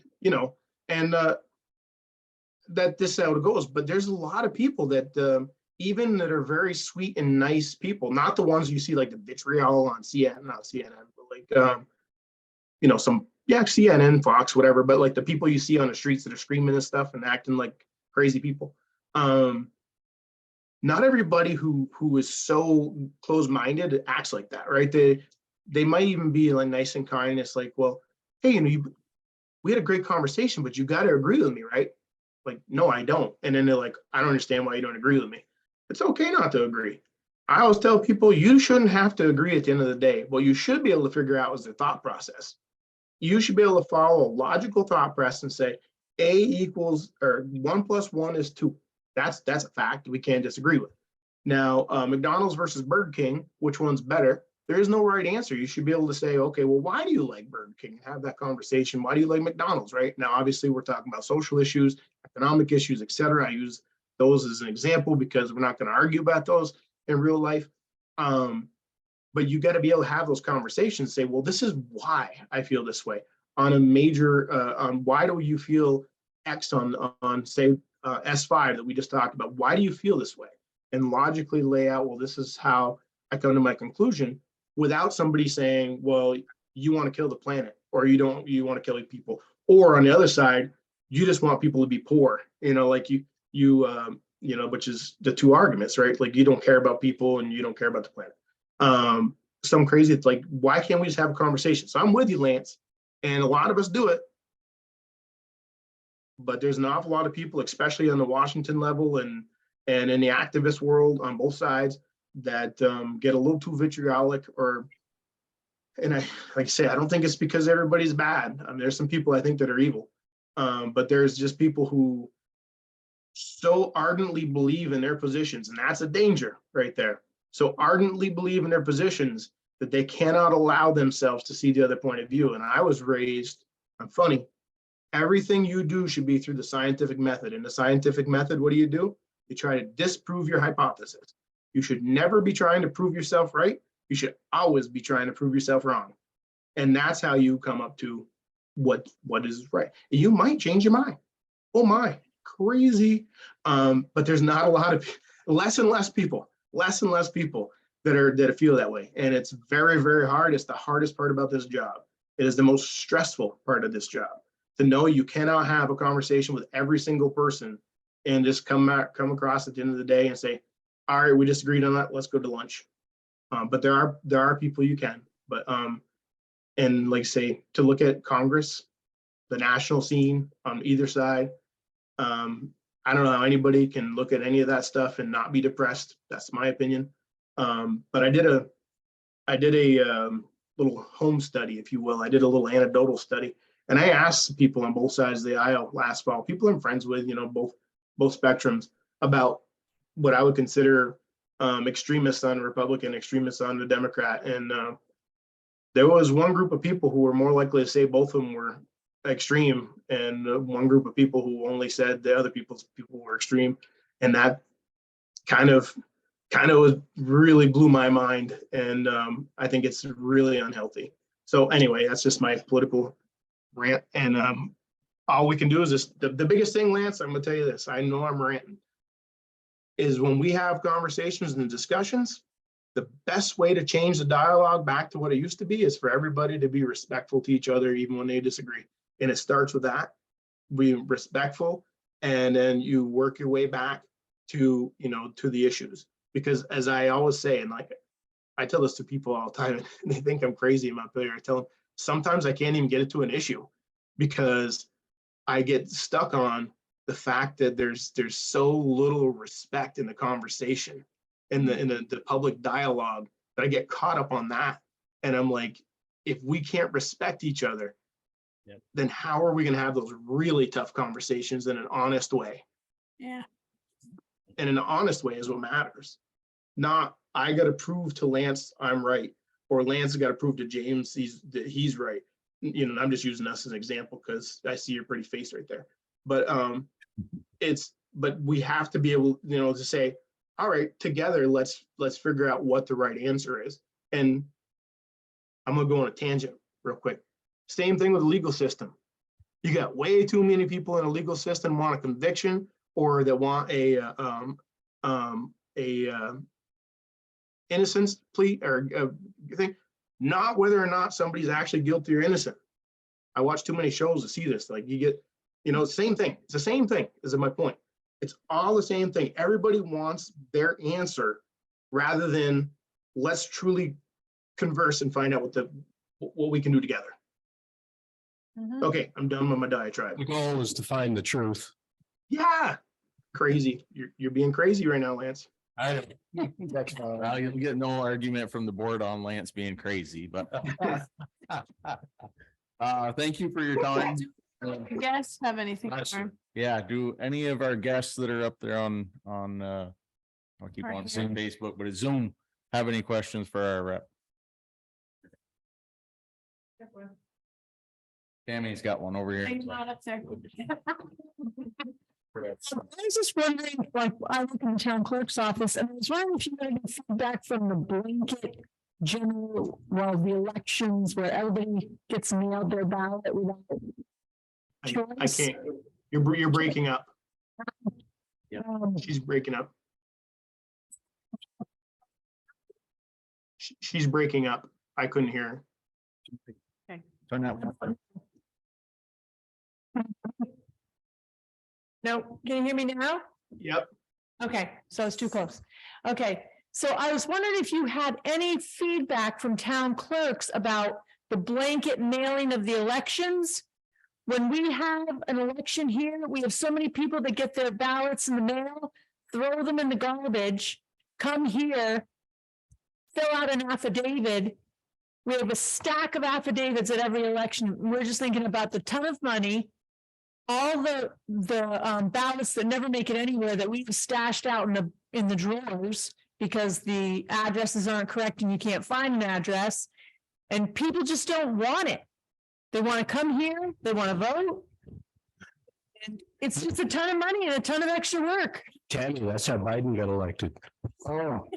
that this is how it goes. But there's a lot of people that even that are very sweet and nice people, not the ones you see like the vitriol on CNN, not CNN, but like some CNN, Fox, whatever. But like the people you see on the streets that are screaming and stuff and acting like crazy people. Not everybody who is so close-minded acts like that, right? They might even be like nice and kind. It's like, well, hey, we had a great conversation, but you got to agree with me, right? Like, no, I don't. And then they're like, I don't understand why you don't agree with me. It's okay not to agree. I always tell people you shouldn't have to agree at the end of the day. What you should be able to figure out is their thought process. You should be able to follow a logical thought process and say A equals, or 1 + 1 is 2. That's a fact we can't disagree with. Now, McDonald's versus Burger King, which one's better? There is no right answer. You should be able to say, okay, well, why do you like Burger King? Have that conversation. Why do you like McDonald's, right? Now, obviously, we're talking about social issues, economic issues, et cetera. I use those as an example because we're not going to argue about those in real life. But you got to be able to have those conversations, say, well, this is why I feel this way on a major, on why do you feel X on say, S5 that we just talked about. Why do you feel this way? And logically lay out, well, this is how I come to my conclusion, without somebody saying, well, you want to kill the planet, or you want to kill people. Or on the other side, you just want people to be poor, like which is the two arguments, right? Like you don't care about people and you don't care about the planet. Some crazy, it's like, why can't we just have a conversation? So I'm with you, Lance, and a lot of us do it. But there's an awful lot of people, especially on the Washington level and in the activist world on both sides, that get a little too vitriolic. Like I say, I don't think it's because everybody's bad. There's some people I think that are evil, but there's just people who so ardently believe in their positions, and that's a danger right there. So ardently believe in their positions that they cannot allow themselves to see the other point of view. And I was raised, I'm funny, everything you do should be through the scientific method. And the scientific method, what do? You try to disprove your hypothesis. You should never be trying to prove yourself right. You should always be trying to prove yourself wrong. And that's how you come up to what is right. You might change your mind. Oh my, crazy. But there's not a lot of, less and less people that feel that way. And it's very, very hard. It's the hardest part about this job. It is the most stressful part of this job, to know you cannot have a conversation with every single person and just come across at the end of the day and say, all right, we disagreed on that, let's go to lunch. But there are people you can, but and like say, to look at Congress, the national scene on either side, I don't know how anybody can look at any of that stuff and not be depressed. That's my opinion. But I did a little home study, if you will. I did a little anecdotal study, and I asked people on both sides of the aisle last fall, people I'm friends with, both spectrums, about what I would consider extremists on the Republican, extremists on the Democrat. And there was one group of people who were more likely to say both of them were extreme, and one group of people who only said the other people were extreme. And that kind of was really blew my mind. And I think it's really unhealthy. So anyway, that's just my political rant. And all we can do is just the biggest thing, Lance, I'm gonna tell you this, I know I'm ranting, is when we have conversations and discussions, the best way to change the dialogue back to what it used to be is for everybody to be respectful to each other, even when they disagree. And it starts with that, be respectful, and then you work your way back to, you know, to the issues. Because as I always say, and like I tell this to people all the time, and they think I'm crazy in my failure. I tell them sometimes I can't even get it to an issue because I get stuck on the fact that there's so little respect in the conversation, in the public dialogue, that I get caught up on that. And I'm like, if we can't respect each other, Yep. then how are we going to have those really tough conversations in an honest way? Yeah. And an honest way is what matters. Not, I got to prove to Lance I'm right, or Lance has got to prove to James he's right. You know, I'm just using us as an example because I see your pretty face right there. But but we have to be able, you know, to say, all right, together, let's figure out what the right answer is. And I'm gonna go on a tangent real quick. Same thing with the legal system. You got way too many people in a legal system want a conviction, or that want a innocence plea or thing, not whether or not somebody's actually guilty or innocent. I watch too many shows to see this. Like you get, you know, same thing. It's the same thing, is my point. It's all the same thing. Everybody wants their answer rather than let's truly converse and find out what we can do together. Mhm. Okay, I'm done with my diatribe. The goal is to find the truth. Yeah, crazy. You're being crazy right now, Lance. Well, you'll get no argument from the board on Lance being crazy, but thank you for your time. You guys have anything? Nice. for- Yeah, do any of our guests that are up there on I'll keep Right on here. saying Facebook, but Zoom, have any questions for our rep? Tammy's got one over here. Hang on up there. I was just wondering, like, I look in the town clerk's office, and I was wondering if you got any feedback from the blanket general, well, the elections where everybody gets mailed their ballot without. I choice. can't. You're breaking up. Um, She's breaking up. She's breaking up. I couldn't hear her. Turn that one. No, can you hear me now? Yep. Okay, so it's too close. Okay, so I was wondering if you had any feedback from town clerks about the blanket mailing of the elections. When we have an election here, we have so many people that get their ballots in the mail, throw them in the garbage, come here, fill out an affidavit. We have a stack of affidavits at every election. We're just thinking about the ton of money, all the ballots that never make it anywhere that we've stashed out in the drawers because the addresses aren't correct and you can't find an address. And people just don't want it. They want to come here, they want to vote. And it's just a ton of money and a ton of extra work. Tammy, that's how Biden got elected. Oh.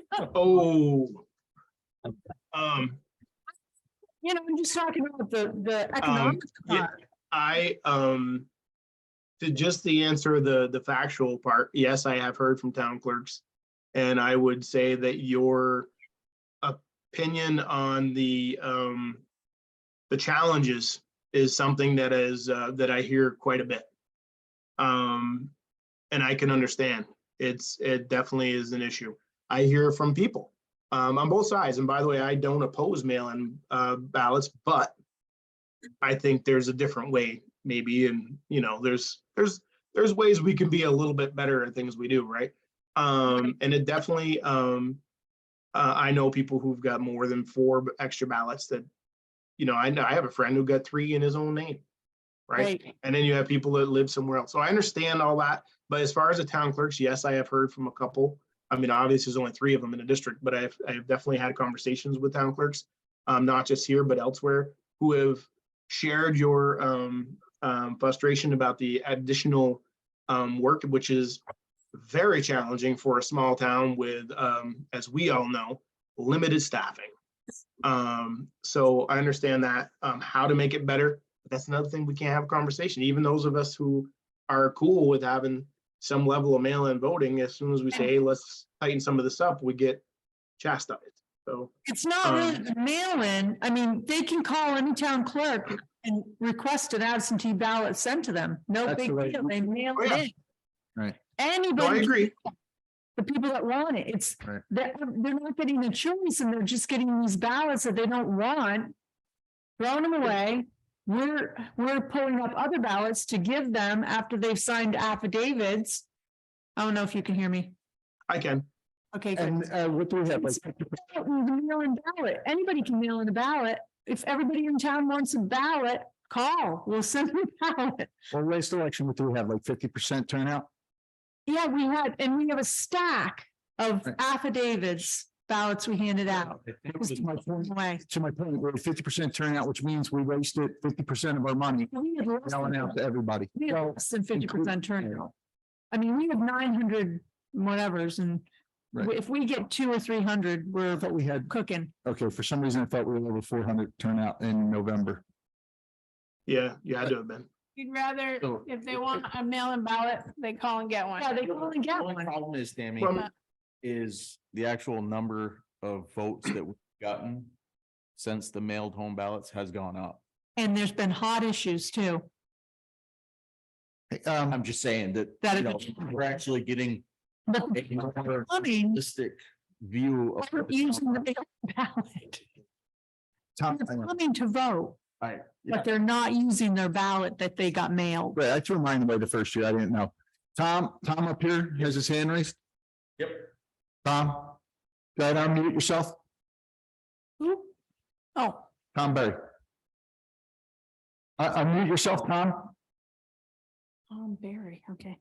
You know, I'm just talking about the economic Yeah, part. to just the answer, the factual part, yes, I have heard from town clerks. And I would say that your opinion on the challenges is something that that I hear quite a bit. And I can understand. It definitely is an issue. I hear from people on both sides. And by the way, I don't oppose mail-in ballots, but I think there's a different way maybe. And, you know, there's ways we can be a little bit better at things we do, right? And it definitely, I know people who've got more than 4 extra ballots that, you know, I have a friend who got 3 in his own name. Right. And then you have people that live somewhere else. So I understand all that. But as far as the town clerks, yes, I have heard from a couple. I mean, obviously, there's only 3 of them in the district, but I've definitely had conversations with town clerks, not just here, but elsewhere, who have shared your frustration about the additional work, which is very challenging for a small town with, as we all know, limited staffing. So I understand that, how to make it better. But that's another thing we can't have a conversation. Even those of us who are cool with having some level of mail-in voting, as soon as we say, hey, let's tighten some of this up, we get chastised. So It's not really the mail-in. I mean, they can call any town clerk and request an absentee ballot sent to them. No That's big the way- deal. They mail Oh, it yeah. in. Right. no, I Anybody, agree. the people that want it, it's, Right. they're not getting a choice and they're just getting these ballots that they don't want. Throwing them away. We're pulling up other ballots to give them after they've signed affidavits. I don't know if you can hear me. I can. Okay, good. And what do we have? Like, Mail-in ballot. Anybody can mail in a ballot. If everybody in town wants a ballot, call. We'll send them a ballot. well, last election, what do we have? Like 50% turnout? Yeah, we have a stack of Right. affidavits, ballots we handed out. To my point, Away. we're 50% turnout, which means we wasted 50% of our money We had less mailing out to everybody. we had less than 50% turnout. I mean, we have 900 whatevers and Right. if we get 200 or 300, I we're thought we had, cooking. okay, for some reason I thought we were over 400 turnout in November. Yeah, you had to have been. You'd rather, So- if they want a mail-in ballot, they call and get one. Yeah, they call and get The only one. problem is, Tammy, Well, is the actual number of votes that we've gotten since the mailed home ballots has gone up. And there's been hot issues too. Hey, I'm just saying that, That you is- know, we're actually getting But a more I mean, realistic view of. we're using the mail ballot. Tom, They're coming to vote, I- but they're not using their ballot that they got mailed. Right, I threw mine away the first year. I didn't know. Tom up here has his hand raised. Yep. Tom, go ahead, unmute yourself. Who? Oh, Tom Berry. Unmute yourself, Tom. Barry, okay.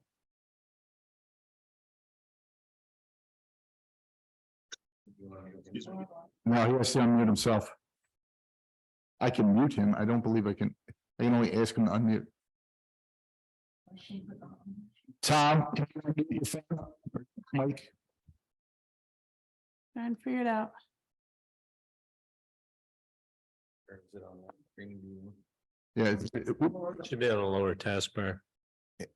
Excuse me. No, he has to unmute himself. I can mute him. I don't believe I can only ask him to unmute. Tom, can you unmute your phone? Mike? Try and figure it out. Yeah. Should be on a lower taskbar. If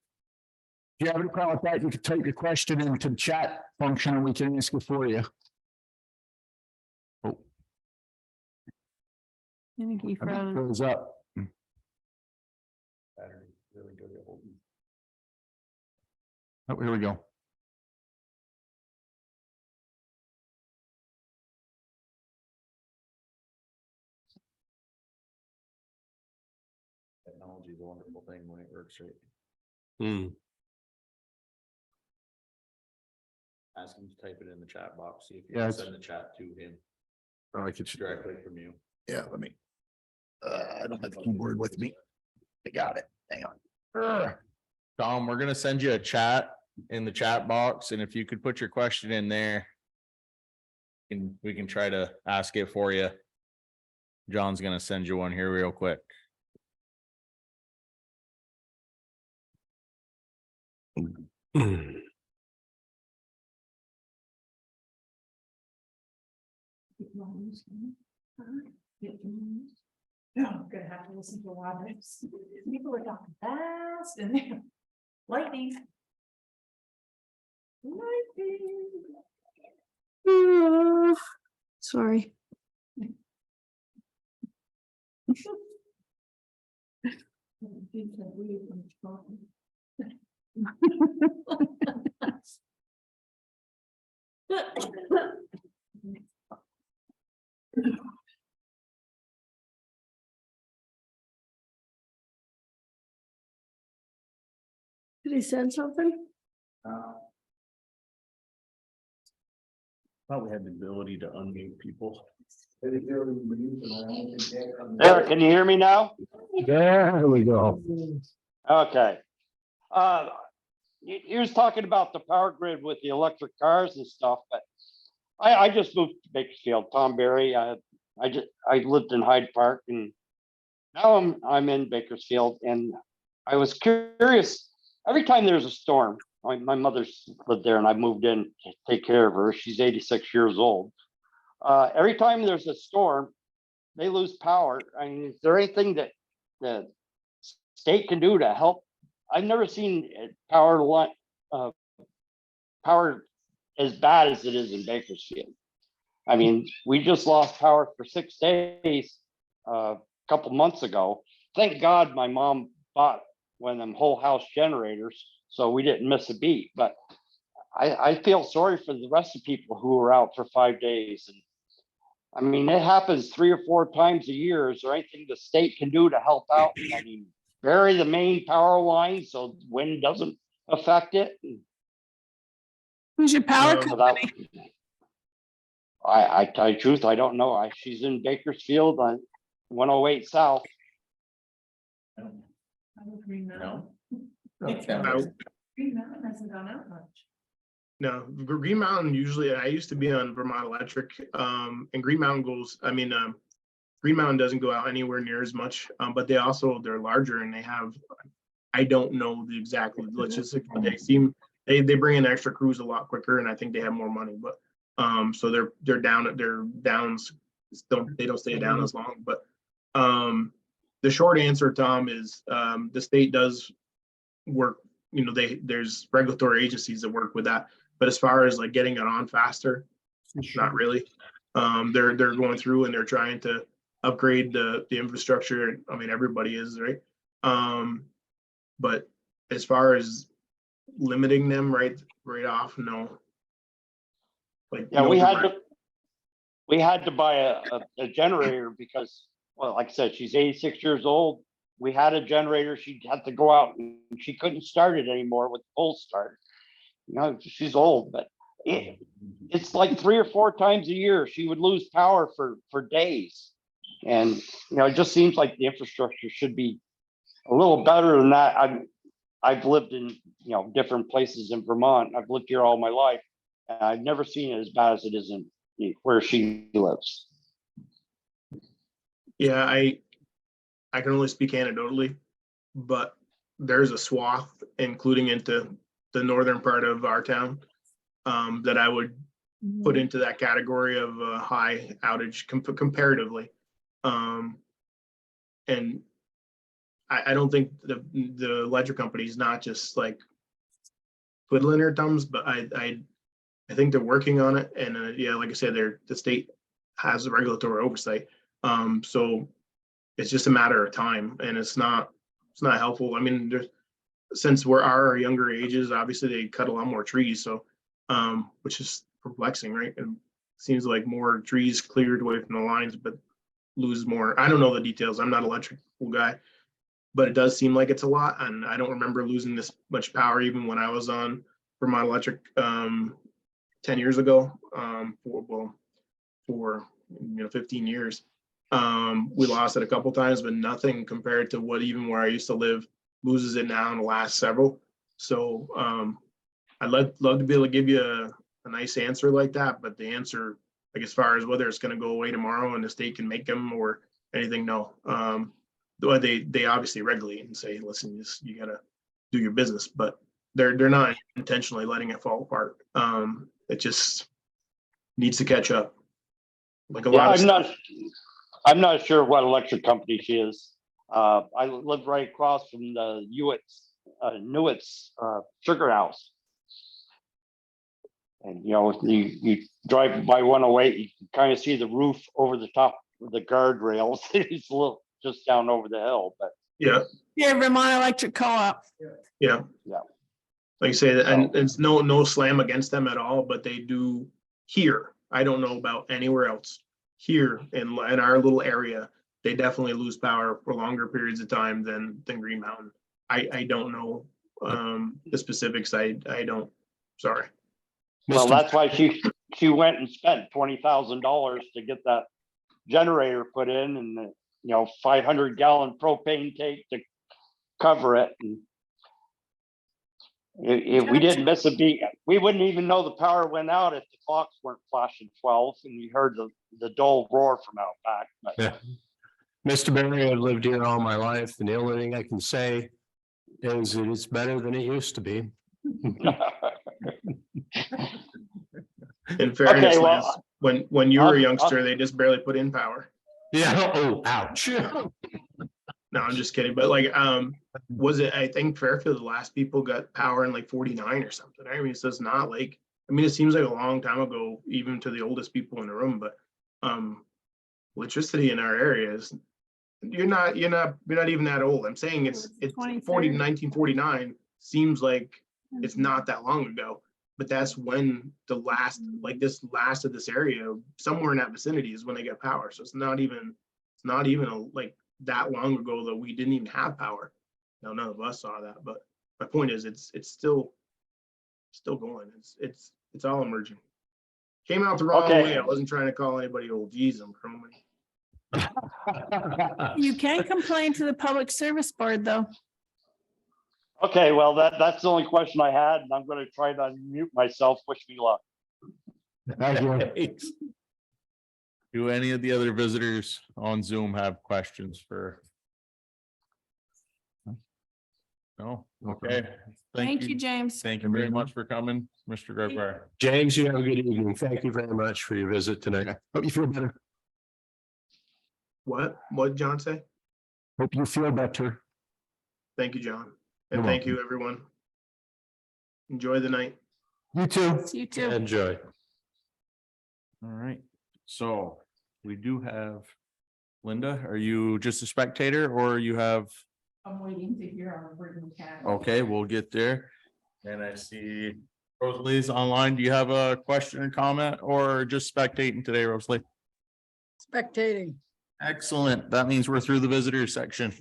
you have any problem with that, you can type your question into the chat function and we can ask it for you. Oh, I think he I think it froze. goes up. Oh, here we go. Technology is a wonderful thing when it works right. Hmm. Ask him to type it in the chat box, see if you Yeah, can it's- send the chat to him Oh, I could. directly from you. Yeah, let me. I don't have the keyboard with me. I got it. Hang on. Tom, we're gonna send you a chat in the chat box, and if you could put your question in there. And we can try to ask it for you. John's gonna send you one here real quick. No, I'm gonna have to listen to a lot of this. People are talking fast and lightning. Sorry. Did he send something? Probably had the ability to unmute people. Eric, can you hear me now? There we go. Okay. you was talking about the power grid with the electric cars and stuff, but I just moved to Bakersfield, Tom Berry. I lived in Hyde Park, and now I'm in Bakersfield, and I was curious. Every time there's a storm, my mother's lived there, and I moved in to take care of her. She's 86 years old. Every time there's a storm, they lose power. I mean, is there anything that the state can do to help? I've never seen power as bad as it is in Bakersfield. I mean, we just lost power for 6 days a couple months ago. Thank God my mom bought one of them whole house generators, so we didn't miss a beat. But I feel sorry for the rest of the people who were out for 5 days. And I mean, it happens 3 or 4 times a year. Is there anything the state can do to help out? I mean, bury the main power line so wind doesn't affect it. Who's your power Um, company? I tell you the truth, I don't know. She's in Bakersfield on 108 South. No. Green Mountain hasn't gone out much. No, Green Mountain usually, I used to be on Vermont Electric, and Green Mountain Green Mountain doesn't go out anywhere near as much, but they're larger and they have, I don't know the exact logistics, but they bring in extra crews a lot quicker, and I think they have more money, but, so their downs, they don't stay down as long, but, the short answer, Tom, is, the state does work, there's regulatory agencies that work with that. But as far as like getting it on faster, not really. They're going through and they're trying to upgrade the infrastructure. I mean, everybody is, right? But as far as limiting them right off, no. Like, Yeah, no we had to buy a generator because, well, like I said, she's 86 years old. We had a generator. She had to go out and she couldn't start it anymore with full start. She's old, but it's like 3 or 4 times a year she would lose power for days. And, it just seems like the infrastructure should be a little better than that. I've lived in, different places in Vermont. I've lived here all my life. And I've never seen it as bad as it is in where she lives. Yeah, I can only speak anecdotally, but there's a swath, including into the northern part of our town, that I would put into that category of high outage comparatively. And I don't think the electric company is not just like twiddling their thumbs, but I think they're working on it. And yeah, like I said, the state has a regulatory oversight. So it's just a matter of time, and it's not helpful. I mean, since we're our younger ages, obviously they cut a lot more trees, so which is perplexing, right? And seems like more trees cleared away from the lines, but lose more. I don't know the details. I'm not an electrical guy, but it does seem like it's a lot. And I don't remember losing this much power even when I was on Vermont Electric 10 years ago, for 15 years. We lost it a couple times, but nothing compared to what even where I used to live loses it now in the last several. So I'd love to be able to give you a nice answer like that, but the answer, like as far as whether it's going to go away tomorrow and the state can make them or anything, no. They obviously regulate and say, listen, you got to do your business, but they're not intentionally letting it fall apart. It just needs to catch up. Like a lot of stuff. I'm not sure what electric company she is. I live right across from the Newitz sugar house. And you drive by 108, you can kind of see the roof over the top of the guardrails. It's a little just down over the hill, but yeah. Yeah, Vermont Electric Co-op. Yeah. Like I say, and it's no slam against them at all, but they do here. I don't know about anywhere else. Here in our little area, they definitely lose power for longer periods of time than Green Mountain. I don't know the specifics. I don't. Sorry. Well, that's why she went and spent $20,000 to get that generator put in, and 500-gallon propane tank to cover it. If we didn't miss a beat, we wouldn't even know the power went out if the clocks weren't flashing 12 and we heard the dull roar from out back. But Yeah. Mr. Barry, I've lived here all my life, and the only thing I can say is that it's better than it used to be. In fairness, Okay, Lance, well, when you were a I'll- youngster, they just barely put in power. Yeah, oh, ouch. No, I'm just kidding. But like, was it, I think Fairfield, the last people got power in like 49 or something. I mean, so it's not like, I mean, it seems like a long time ago, even to the oldest people in the room, but, electricity in our area is, you're not even that old. I'm saying it's 1949 seems like it's not that long ago, but that's when the last, like this last of this area, somewhere in that vicinity is when they get power. So it's not even like that long ago that we didn't even have power. Now, none of us saw that, but my point is it's still going. It's all emerging. Came out the wrong Okay. way. I wasn't trying to call anybody old. Geez, I'm chroming. You can complain to the Public Service Board, though. okay, well, that's the only question I had, and I'm gonna try to unmute myself. Wish me luck. Thank you. Do any of the other visitors on Zoom have questions for? No, okay. Thank you, James. Thank you very much for coming, Mr. Gregoire. James, you have a good evening. Thank you very much for your visit tonight. Hope you feel better. What John say? Hope you feel better. Thank you, John. And You're thank you, everyone. Enjoy the night. You too. You too. Enjoy. All right, so we do have Linda, are you just a spectator or you have? I'm waiting to hear our written cat. Okay, we'll get there. And I see Rosalie's online. Do you have a question or comment or just spectating today, Rosalie? Spectating. Excellent. That means we're through the visitor section.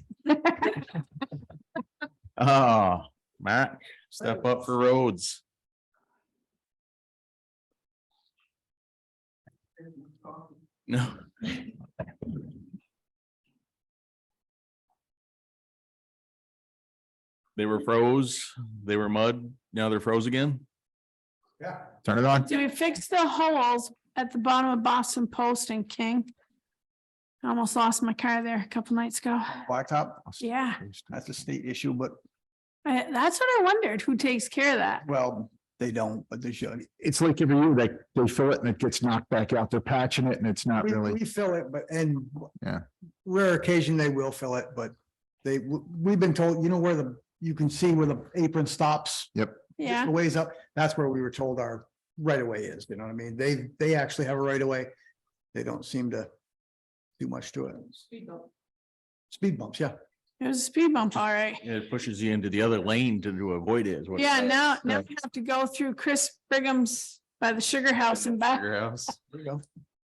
Mac, step up for roads. No. They were froze, they were mud, now they're froze again? Yeah. Turn it on. Do we fix the holes at the bottom of Boston Post and King? I almost lost my car there a couple nights ago. Blacktop, Yeah, that's a state issue, but that's what I wondered. Who takes care of that? well, they don't, but they should. It's like every year they fill it and it gets knocked back out. They're patching it and it's not We really. fill it, but and Yeah. rare occasion they will fill it, but we've been told, you know, where you can see where the apron stops. Yep. just Yeah, a ways up, that's where we were told our right of way is, you know what I mean? They actually have a right of way. They don't seem to do much to it. Speed bumps, yeah. it was a speed bump, all right. It pushes you into the other lane to avoid it. is what it Yeah, does. now Yeah. we have to go through Chris Brigham's by the Sugar House and back. Your house. There you go.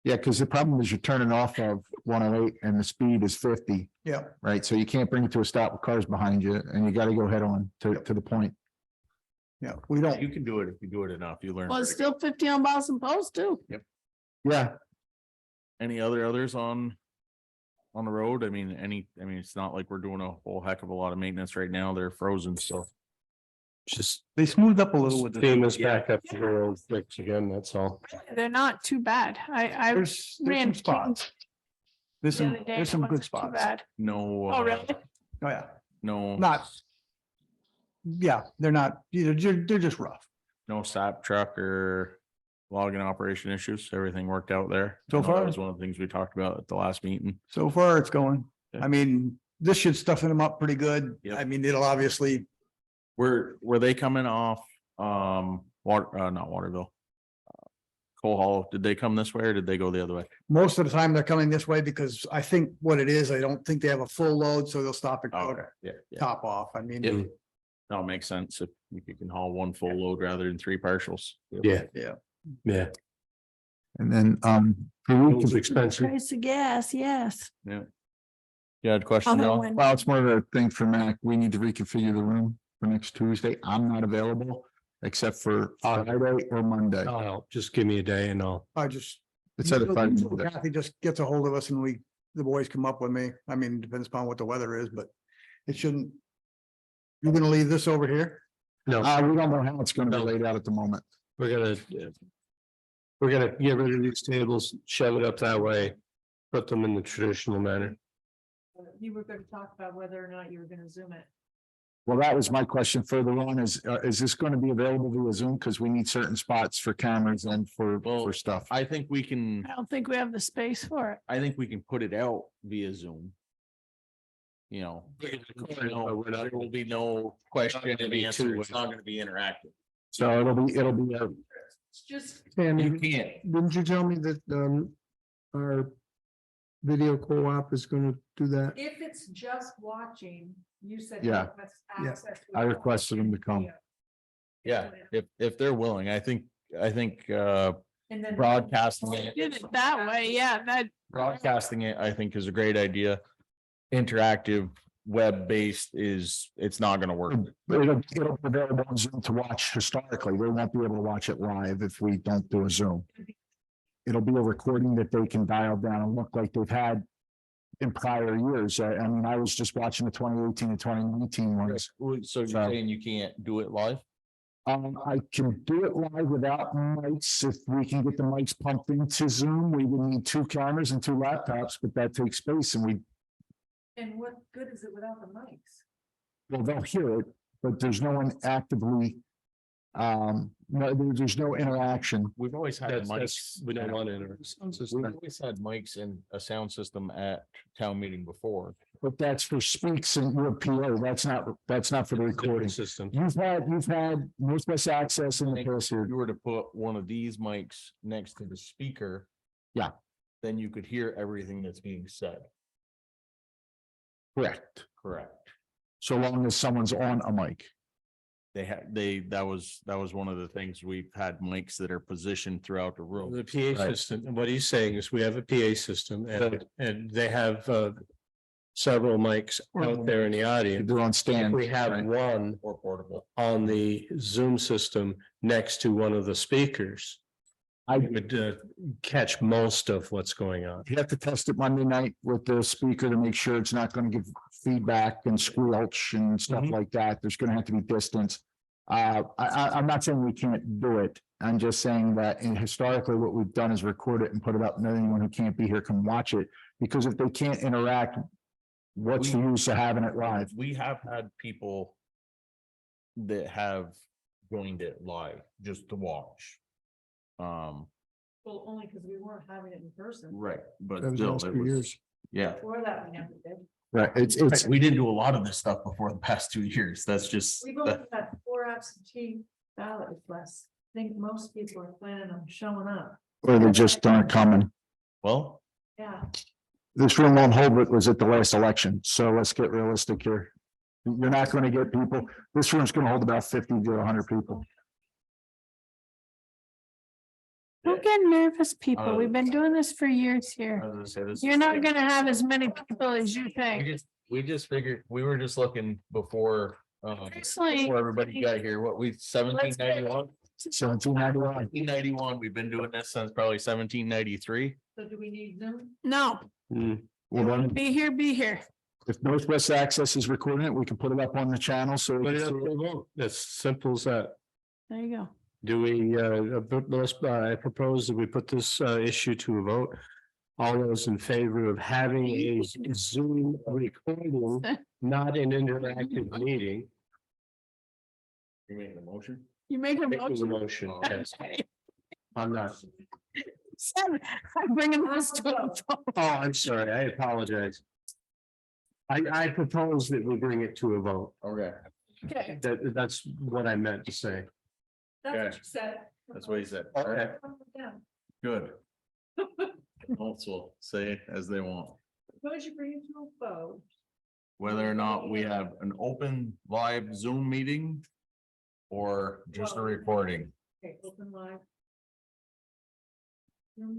Yeah, because the problem is you're turning off of 108 and the speed is 50, Yeah, right? So you can't bring it to a stop with cars behind you and you got to go head on to the point. yeah, we don't. You can do it if you do it enough, you learn. Well, it's pretty good. still 50 on Boston Post too. Yeah. Any others on the road? I mean, it's not like we're doing a whole heck of a lot of maintenance right now. They're frozen, so. Just They smoothed up a little with theme the. us back up to the road fix again, that's all. They're not too bad. I There's ran some spots. There's the some, other day, there's it some wasn't good too spots. bad. No. Oh, really? Oh, yeah, No, not. Yeah, they're not, they're just rough. no sap truck or logging operation issues. Everything worked out there. So I know far. That was one of the things we talked about at the last meeting. So far, it's going. Yeah. I mean, this should stuffen them up pretty good. Yep. I mean, it'll obviously, Were they coming off, not Waterville? Cole Hollow, did they come this way or did they go the other way? most of the time they're coming this way because I think what it is, I don't think they have a full load, so they'll stop and Okay, go yeah, yeah. top off. I mean, Yeah. That makes sense if you can haul one full load rather than three partials. Yeah, yeah. yeah. And then, It's expensive. Price of gas, yes. Yeah. You had a question, Although Joe? when- well, it's more of a thing for Mac. We need to reconfigure the room for next Tuesday. I'm not available except for Friday or Monday. I'll help. Just give me a day and I'll, I just. It's at a Friday. usually Kathy just gets a hold of us and the boys come up with me. I mean, depends upon what the weather is, but it shouldn't. You're gonna leave this over here? No, We don't know how it's gonna be No. laid out at the moment. we're gonna get rid of these tables, shove it up that way, put them in the traditional manner. You were gonna talk about whether or not you were gonna zoom it. Well, that was my question further on is this going to be available via Zoom? Because we need certain spots for cameras and for stuff. I think we can, I don't think we have the space for it. I think we can put it out via Zoom. You know, there will be no question and answer. It's not gonna be interactive. So it'll be a It's just, You can't. Didn't you tell me that, our video co-op is gonna do that? if it's just watching, you said. Yeah. request Yeah. access to I the requested them to come. video. Yeah, if they're willing, I think, And then. broadcasting it, Did it that way, yeah, that, broadcasting it, I think is a great idea. Interactive, web-based it's not gonna work. But it'll be available on Zoom to watch historically. They won't be able to watch it live if we don't do a Zoom. It'll be a recording that they can dial down and look like they've had in prior years. I mean, I was just watching the 2018 and 2019 ones. So you're saying you can't do it live? I can do it live without mics. If we can get the mics pumped into Zoom, we would need 2 cameras and 2 laptops, but that takes space and And what good is it without the mics? well, they'll hear it, but there's no one actively. There's no interaction. We've always had mics. We don't want to. We've always had mics and a sound system at town meeting before. But that's for speaks and your PO. That's not for the recording. System. You've had Northwest Access in the past If here. you were to put one of these mics next to the speaker. Yeah. Then you could hear everything that's being said. Correct. Correct. So long as someone's on a mic. That was one of the things. We've had mics that are positioned throughout the room. The PA Right. system, and what he's saying is we have a PA system and they have several mics out there in the audience. They're on If stand. we have right. one Or portable. on the Zoom system next to one of the speakers, I would catch most of what's going on. You have to test it Monday night with the speaker to make sure it's not going to give feedback and squelch and stuff Mhm. like that. There's going to have to be distance. I'm not saying we can't do it. I'm just saying that historically, what we've done is record it and put it up, and anyone who can't be here can watch it. Because if they can't interact, what's the use of having it live? We have had people that have joined it live just to watch. Well, only because we weren't having it in person. Right, but That was the still, last it few was, years. yeah. Before that, we never did. Right, it's, We didn't do a lot of this stuff before the past 2 years. That's just. We've only had 4 absentee ballot requests. I think most people are planning on showing up. or they just aren't coming. Well, Yeah. This room won't hold what was at the last election, so let's get realistic here. You're not going to get people, this room's going to hold about 50 to 100 people. don't get nervous, people. We've been doing this for years I here. was gonna say this. You're not gonna have as many people as you think. We just figured, we were just looking before, Personally, before everybody got here, what we 1791? 1791. We've been doing this since probably 1793. So do we need Zoom? no, Well, then, be here, be here. if Northwest Access is recording it, we can put it up on the channel, so. Put it up to a vote. That's simple as that. There you go. Do we, I propose that we put this issue to a vote. All those in favor of having a Zoom recording, not an interactive meeting. You making a motion? You make a Make the motion. motion, yes. I'm not. I'm bringing this to a vote. Oh, I'm sorry. I apologize. I propose that we bring it to a vote. Okay, Okay, That's what I meant to say. That's what Okay. you said. that's what he said. Okay. Yeah. Good. Also say as they want, Suppose you bring it to a vote. whether or not we have an open live Zoom meeting. Or just a recording. Okay, open live.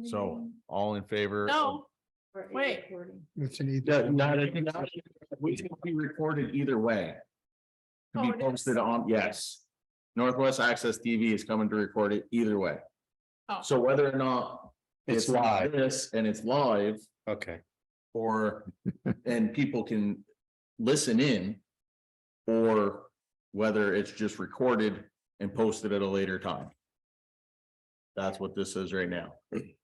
So all in favor? of- no, Or a wait. recording. It's an We can be recorded either way. To Oh, be it is? posted on, yes. Northwest Access TV is coming to record it either way. Oh. So whether or not It's it's live. this and it's live, Okay. or, and people can listen in. Or whether it's just recorded and posted at a later time. That's what this says right now.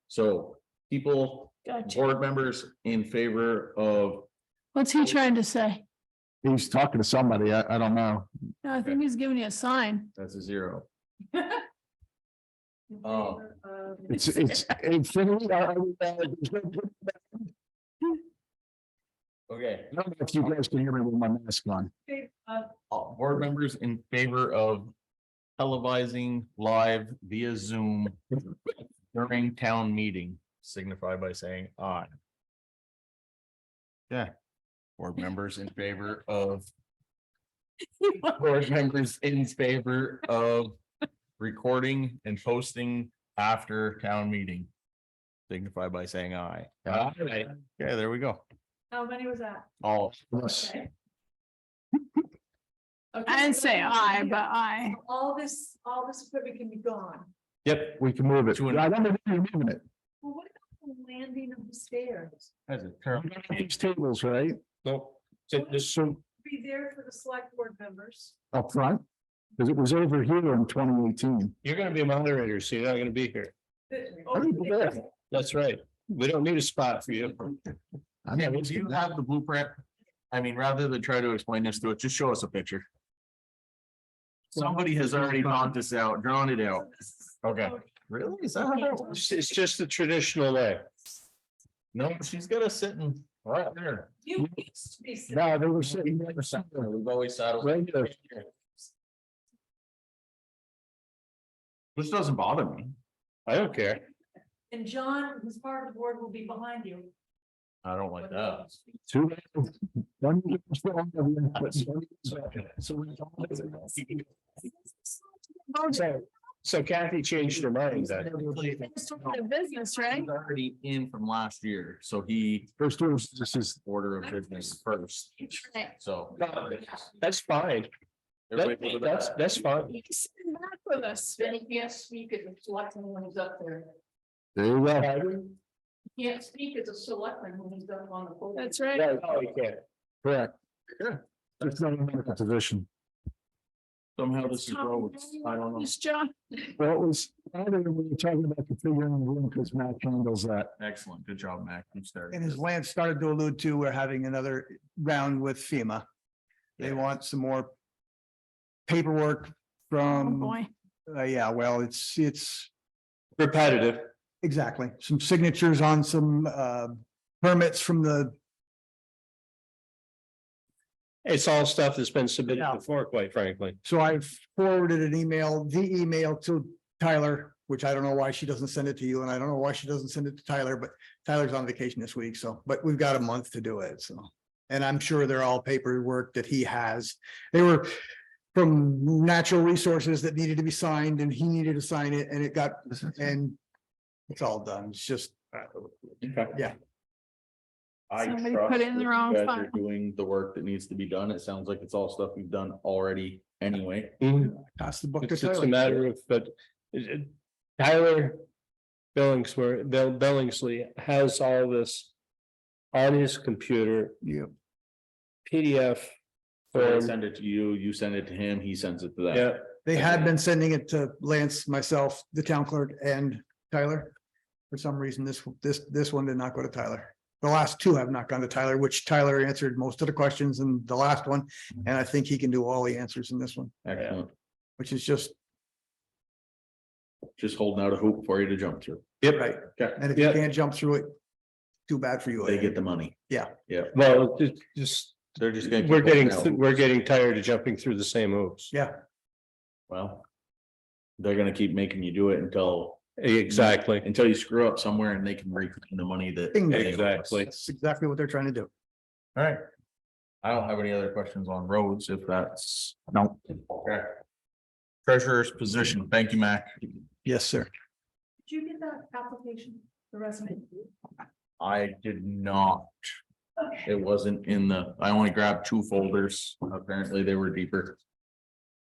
So people, Gotcha. board members in favor of, What's he trying to say? He's talking to somebody. I don't know. No, I think he's giving you a sign. that's a 0. In Oh. favor of- It's infinity. Okay. I don't know if you guys can hear me with my mask on. Board members in favor of televising live via Zoom during town meeting signify by saying aye. Yeah. Board members in favor of, board members in favor of recording and posting after town meeting signify by saying aye. Aye. Okay, there we go. How many was that? All, Yes. Okay. I didn't say I, but I. All this equipment can be gone. Yep, we can move it. Two and- I don't know if you're moving it. Well, what about the landing of the stairs? that's a terrible. These tables, right? No, so this, So Be there for the select board members. up front, because it was over here in 2018. you're gonna be a moderator, so you're not gonna be here. That's right. We don't need a spot for you. I Yeah, mean, do you have the blueprint? I mean, rather than try to explain this to it, just show us a picture. Somebody has already thought this out, drawn it out. Okay, really? Is that how that works? It's just the traditional way. No, she's gotta sit in right there. You used to be sitting. No, they were sitting there. We've always sat over Right there. Which doesn't bother me. I don't care. And John, who's part of the board, will be behind you. I don't like that. Two. One was wrong, So Kathy changed her mind then. It's sort of business, right? He's already in from last year, so he First order, this is, order of business first, so. That's fine. Everybody good with that? That's fine. He's sitting back with us. Then he can't speak as a selectman when he's up there. there you go. He can't speak as a selectman when he's up on the podium. That's right. Oh, you can't. Correct. That's not a medical position. Somehow this is roads, I don't know. Yes, John. Well, it was, earlier we were talking about configuring the room because Matt handles that. Excellent, good job, Mac, you started. And as Lance started to allude to, we're having another round with FEMA. They want some more paperwork Oh, from, boy. yeah, well, it's Repetitive. exactly, some signatures on some permits from the, It's all stuff that's been submitted Yeah. before, quite frankly. so I forwarded the email to Tyler, which I don't know why she doesn't send it to you, and I don't know why she doesn't send it to Tyler, but Tyler's on vacation this week, so, but we've got a month to do it, so. And I'm sure they're all paperwork that he has. They were from natural resources that needed to be signed, and he needed to sign it, and it got, and it's all done. It's just, yeah. I Somebody trust put it in the that wrong you guys file. are doing the work that needs to be done. It sounds like it's all stuff you've done already anyway. Pass the book to It's a Tyler. matter of, but Tyler Billingsley has all this on his computer, Yeah. PDF. So I form. send it to you, you send it to him, he sends it to them. Yeah, They had been sending it to Lance, myself, the town clerk, and Tyler. For some reason, this one did not go to Tyler. The last two have not gone to Tyler, which Tyler answered most of the questions in the last one. And I think he can do all the answers in this one, Excellent. which is just Just holding out a hoop for you to jump through. right. Okay. And if you Yep. can't jump through it, too bad for you. They get the money. well, just, They're just gonna. keep we're holding out. we're getting tired of jumping through the same hoops. Yeah, Well. They're gonna keep making you do it until Exactly. you screw up somewhere and they can recoup the money that. Bingo. Exactly. that's exactly what they're trying to do. All right. I don't have any other questions on roads if that's. No. Okay. Treasurer's position. Thank you, Mac. Yes, sir. Did you get that application, the resume? I did not. It wasn't in I only grabbed 2 folders. Apparently they were deeper.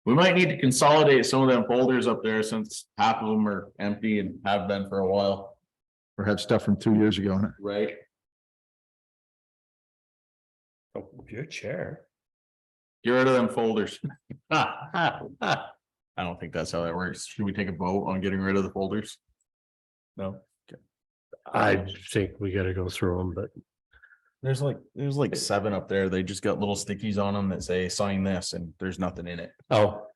We might need to consolidate some of them folders up there since half of them are empty and have been for a while, Or had stuff from 2 years ago in it. right? Oh, your chair. Get rid of them folders. I don't think that's how that works. Should we take a vote on getting rid of the folders? No. I think we gotta go through them, but There's like 7 up there. They just got little stickies on them that say sign this and there's nothing in it. oh,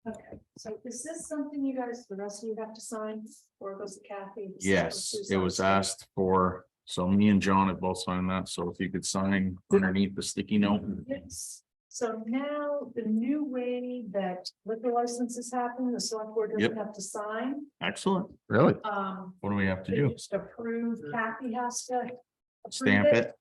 Okay, so is this something you guys, the rest of you have to sign, or it goes to Kathy? Yes, it was asked for. So me and John have both signed that. So if you could sign underneath the sticky note. Yes, so now the new way that liquor licenses happen, the select board doesn't have to sign. Excellent. Really? What do we have to They do? just approve, Kathy has to. approve Stamp it?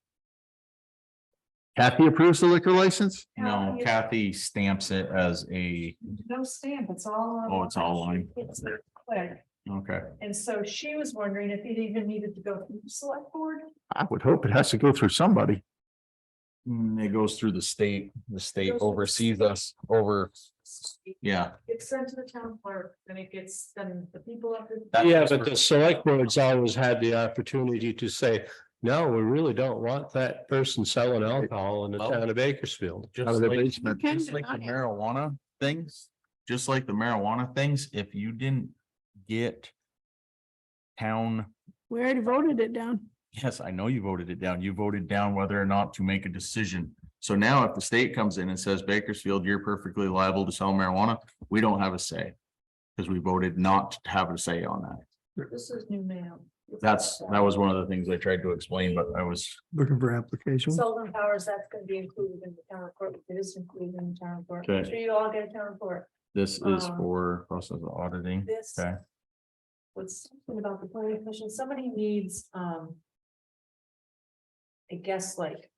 Kathy approves the liquor license? No, Kathy stamps it as a, No stamp, it's all on. oh, it's all line. It's clear. Okay. And so she was wondering if it even needed to go through the select board. I would hope it has to go through somebody. It goes through the state. The state Goes through the oversees state. us over, yeah. It's sent to the town clerk, and it gets, then the people up. yeah, but the select board's always had the opportunity to say, no, we really don't want that person selling alcohol in the Well, town of Bakersfield. Just Out of the like, basement. Can just like the deny it. marijuana things, just like the marijuana things, if you didn't get town, We already voted it down. yes, I know you voted it down. You voted down whether or not to make a decision. So now if the state comes in and says Bakersfield, you're perfectly liable to sell marijuana, we don't have a say. Because we voted not to have a say on that. This is new mail. That was one of the things I tried to explain, but I was, Looking for application. Sullivan Powers, that's gonna be included in the town report. It is included in the town report. Okay. Make sure you all get a town report. this is Um, for process of auditing. This Okay. was something about the planning commission. Somebody needs, I guess like,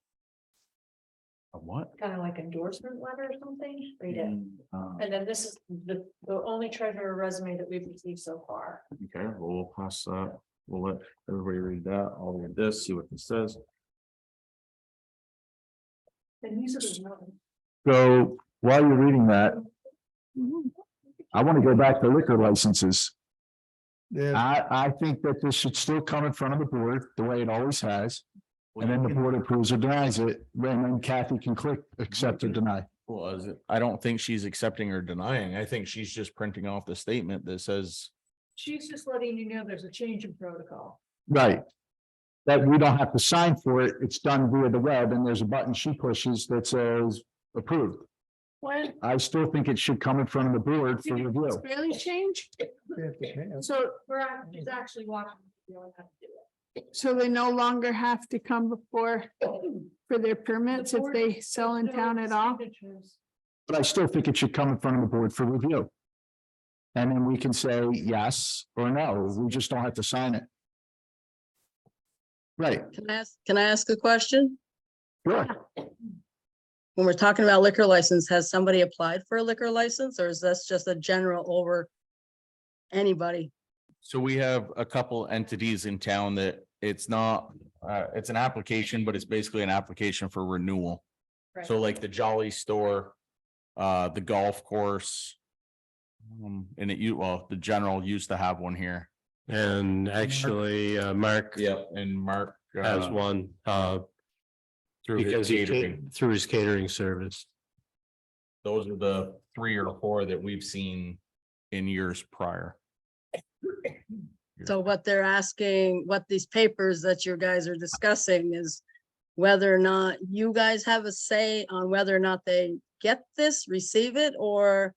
A what? kind of like endorsement letter or something. Read it. Uh, And then this is the only treasurer resume that we've received so far. Okay, we'll pass that. We'll let everybody read that. I'll read this, see what this says. And these are the ones. So while you're reading that, I want to go back to liquor licenses. Yeah, I think that this should still come in front of the board the way it always has. And then the board approves or denies it, and then Kathy can click accept or deny. Well, is it? I don't think she's accepting or denying. I think she's just printing off the statement that says, She's just letting you know there's a change in protocol. Right. That we don't have to sign for it. It's done via the web and there's a button she pushes that says approved. When I still think it should come in front of the board for did it review. really change? So, She's actually watching. You don't have to do it. so they no longer have to come before for their permits if they sell in town at all? Signatures. But I still think it should come in front of the board for review. And then we can say yes or no. We just don't have to sign it. Right, Can I ask a question? sure. When we're talking about liquor license, has somebody applied for a liquor license or is this just a general over anybody? so we have a couple entities in town that it's not, it's an application, but it's basically an application for renewal. So like the Jolly Store, the golf course. And the general used to have one here. And actually, Mark Yep, and Mark. has one, Through his because he catering. through his catering service. Those are the 3 or 4 that we've seen in years prior. So what they're asking, what these papers that you guys are discussing is whether or not you guys have a say on whether or not they get this, receive it, or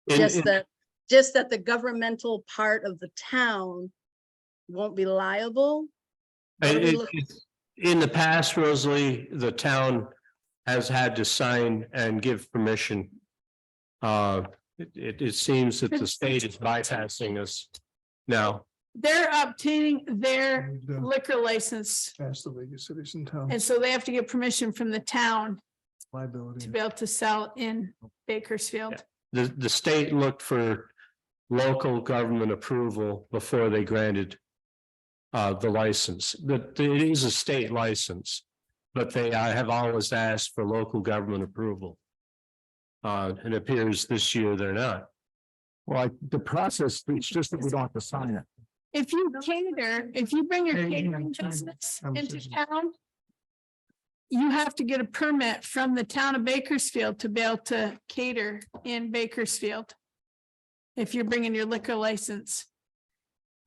just that the governmental part of the town won't be liable? What are we looking- In the past, Rosalie, the town has had to sign and give permission. It seems that the state is bypassing us now. They're obtaining their liquor license, Past the biggest cities in town, and so they have to get permission from the town to liability. be able to sell in Bakersfield. The state looked for local government approval before they granted the license. That it is a state license, but they have always asked for local government approval. It appears this year they're not. Well, the process, it's just that we don't have to sign it. If you cater, if you bring your Hey, catering I'm sorry. business I'm into so town, you have to get a permit from the town of Bakersfield to be able to cater in Bakersfield. If you're bringing your liquor license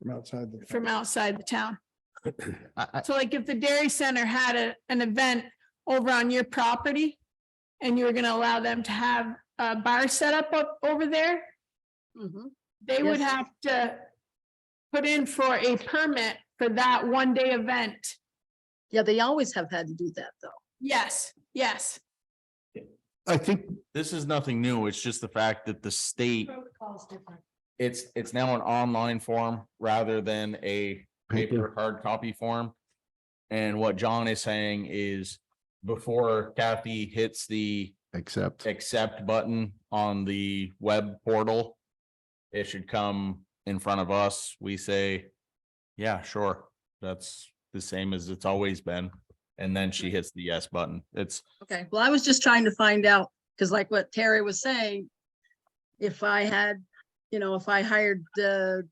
From outside the. from outside the town. I- So like if the dairy center had an event over on your property and you were gonna allow them to have a bar set up over there, Mhm. they would Yes. have to put in for a permit for that 1 day event. Yeah, they always have had to do that, though. Yes, yes. I think This is nothing new. It's just the fact that the state, it's now an online form rather than a paper hard copy form. And what John is saying is before Kathy hits the accept. accept button on the web portal, it should come in front of us. We say, yeah, sure, that's the same as it's always been. And then she hits the yes button. It's, Okay, well, I was just trying to find out, because like what Terry was saying, if I had, if I hired the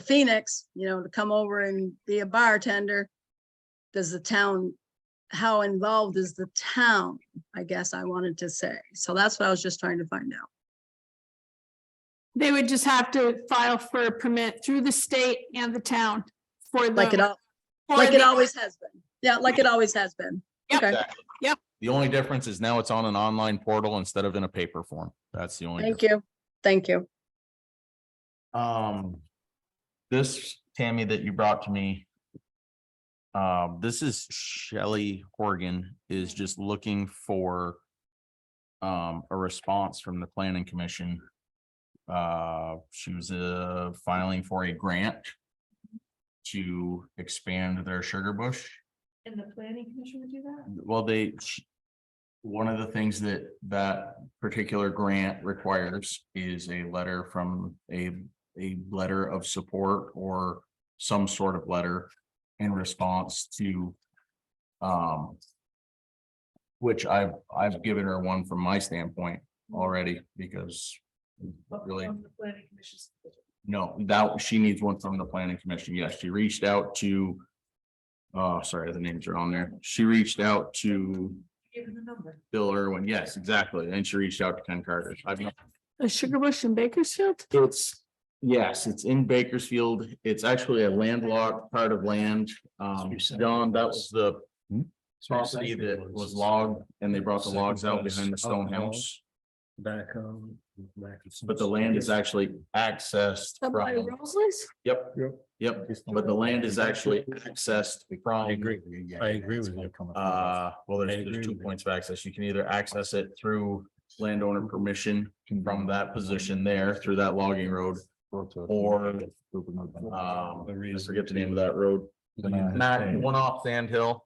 Phoenix, to come over and be a bartender, does the town, how involved is the town? I guess I wanted to say. So that's what I was just trying to find out. They would just have to file for a permit through the state and the town for Like it, the. for like it the- always has been. Yeah, like it always has been. Yep. Okay, the only difference is now it's on an online portal instead of in a paper form. That's the only. thank you. Thank you. This Tammy that you brought to me. This is Shelley Horgan is just looking for. A response from the planning commission. She was filing for a grant. To expand their sugar bush. And the planning commission would do that? Well, one of the things that particular grant requires is a letter from a letter of support or some sort of letter in response to which I've given her one from my standpoint already because really From the planning commission. no, that she needs one from the planning commission. Yes, she reached out to oh, sorry, the names are on there. She reached out to Give them the number. Bill Irwin. Yes, exactly. And she reached out to Ken Carter. A sugar bush in Bakersfield? Yes, it's in Bakersfield. It's actually a landlocked part of land. John, that was the property that was logged and they brought the logs out behind the stone house. Back. But the land is actually accessed Up by from, Rosalie's? yep, but the land is actually accessed from. I agree with you. Well, there's 2 points of access. You can either access it through landowner permission from that position there through that logging road. Or, I forget the name of that road. Matt, one off Sand Hill,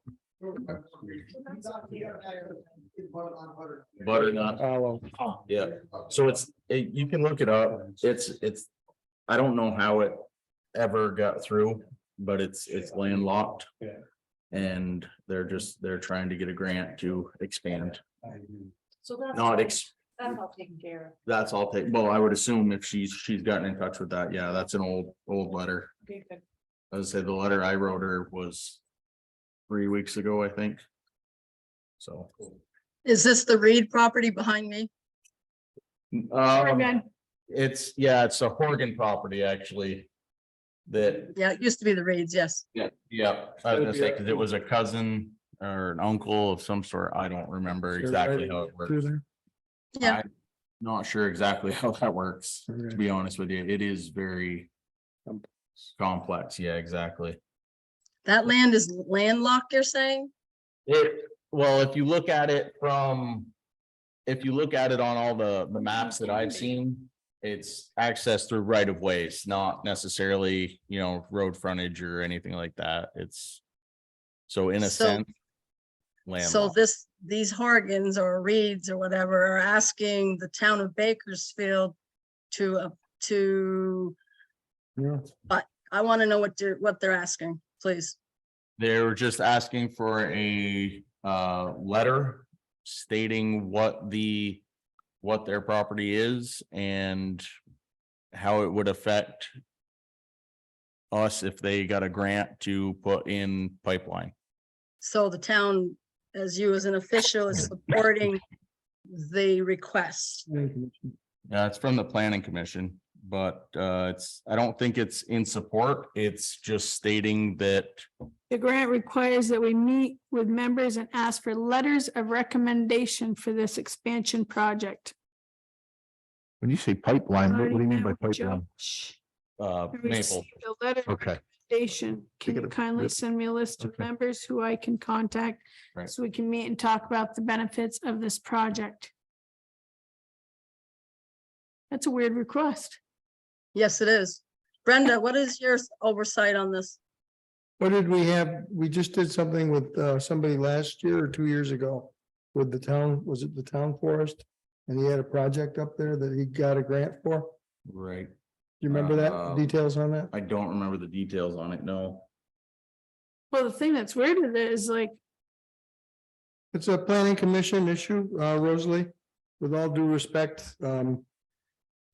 Butternut. Yeah, so you can look it up. It's, I don't know how it ever got through, but it's landlocked. And they're trying to get a grant to expand, So that's. not That's all taken care of. that's all well, I would assume if she's gotten in touch with that, yeah, that's an old letter. Okay, good. As I said, the letter I wrote her was 3 weeks ago, I think. So. Is this the Reed property behind me? Oregon. It's a Horgan property, actually. That, Yeah, it used to be the Reeds, yes. yeah, I was gonna say, cause it was a cousin or an uncle of some sort. I don't remember exactly how it works. Yeah. I'm not sure exactly how that works, to be honest with you. It is very complex. Yeah, exactly. That land is landlocked, you're saying? Well, if you look at it on all the maps that I've seen, it's accessed through right of ways, not necessarily, road frontage or anything like that. It's so in a So- sense. So landlocked. these Horgans or Reeds or whatever are asking the town of Bakersfield to, but I want to know what they're asking, please. They were just asking for a letter stating what their property is and how it would affect us if they got a grant to put in pipeline. So the town as you as an official is supporting the request. Yeah, it's from the planning commission, but I don't think it's in support. It's just stating that The grant requires that we meet with members and ask for letters of recommendation for this expansion project. When you say pipeline, what do you mean by pipeline? Josh, Maple. received a letter of Okay. recommendation. Can you kindly send me a list of Okay. members who I can contact? Right. So we can meet and talk about the benefits of this project. That's a weird request. Yes, it is. Brenda, what is your oversight on this? What did we have? We just did something with somebody last year or 2 years ago with the town, was it the town forest? And he had a project up there that he got a grant for. Do right. you remember that? Details on that? I don't remember the details on it. No. Well, the thing that's weird with it is like, It's a planning commission issue, Rosalie, with all due respect,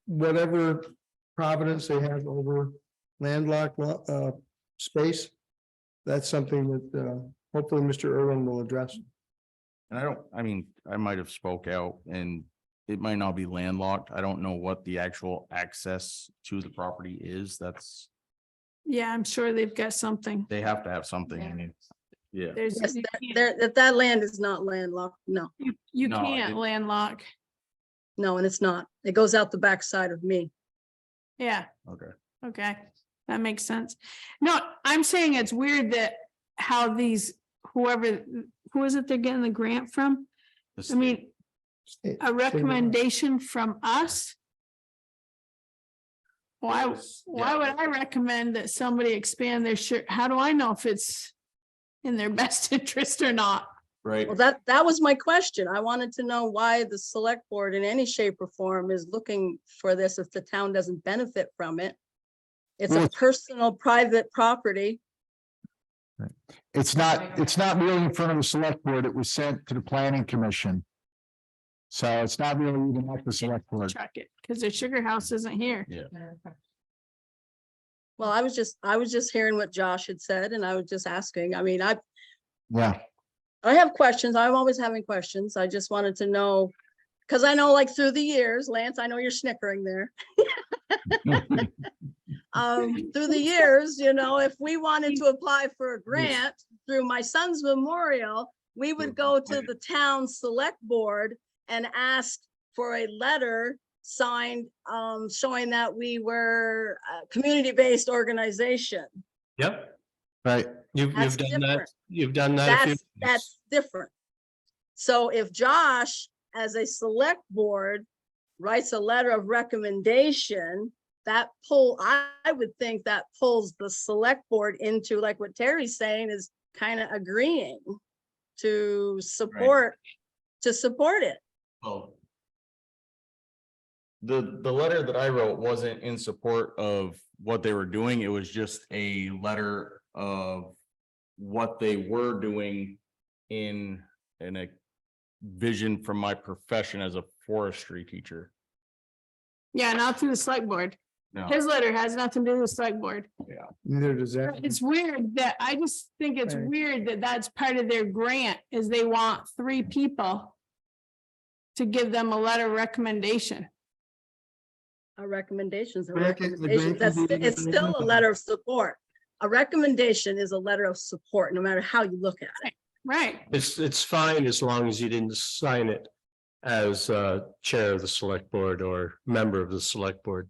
whatever providence they have over landlocked space. That's something that hopefully Mr. Irwin will address. And I might have spoke out and it might not be landlocked. I don't know what the actual access to the property is. yeah, I'm sure they've got something. They have to have something. I mean, yeah. There's, Yes, you that land is not landlocked. No, No, can't it- landlock. no, and it's not. It goes out the backside of me. Yeah, Okay. okay, that makes sense. No, I'm saying it's weird that how these, who is it they're getting the grant from? I mean, a recommendation from us? Why would I recommend that somebody expand their shirt? How do I know if it's in their best interest or not? Right. Well, that was my question. I wanted to know why the select board in any shape or form is looking for this if the town doesn't benefit from it. It's a Well, personal, private property. It's not really in front of the select board. It was sent to the planning commission. So it's not really even at the select board. Check it, because their sugar house isn't here. Yeah. Well, I was just hearing what Josh had said and I was just asking. I mean, Yeah. I have questions. I'm always having questions. I just wanted to know, because I know like through the years, Lance, I know you're snickering there. Through the years, if we wanted to apply for a grant through my son's memorial, we would go to the town select board and ask for a letter signed, showing that we were a community-based organization. Yep, Right. you've That's done that, different. you've done that. a few That's different. So if Josh, as a select board, writes a letter of recommendation, I would think that pulls the select board into, like what Terry's saying, is kind of agreeing to support it. Well, the letter that I wrote wasn't in support of what they were doing. It was just a letter of what they were doing in a vision from my profession as a forestry teacher. Yeah, not through the select board. No, His letter has nothing to do with the select board. Neither does that. It's weird that, I just think it's Right. weird that that's part of their grant, is they want 3 people to give them a letter of recommendation. A recommendation is a Grant can- the recommendation. grant can That's, be it's still a independent. letter of support. A recommendation is a letter of support, no matter how you look at it. Right, It's fine as long as you didn't sign it as chair of the select board or member of the select board.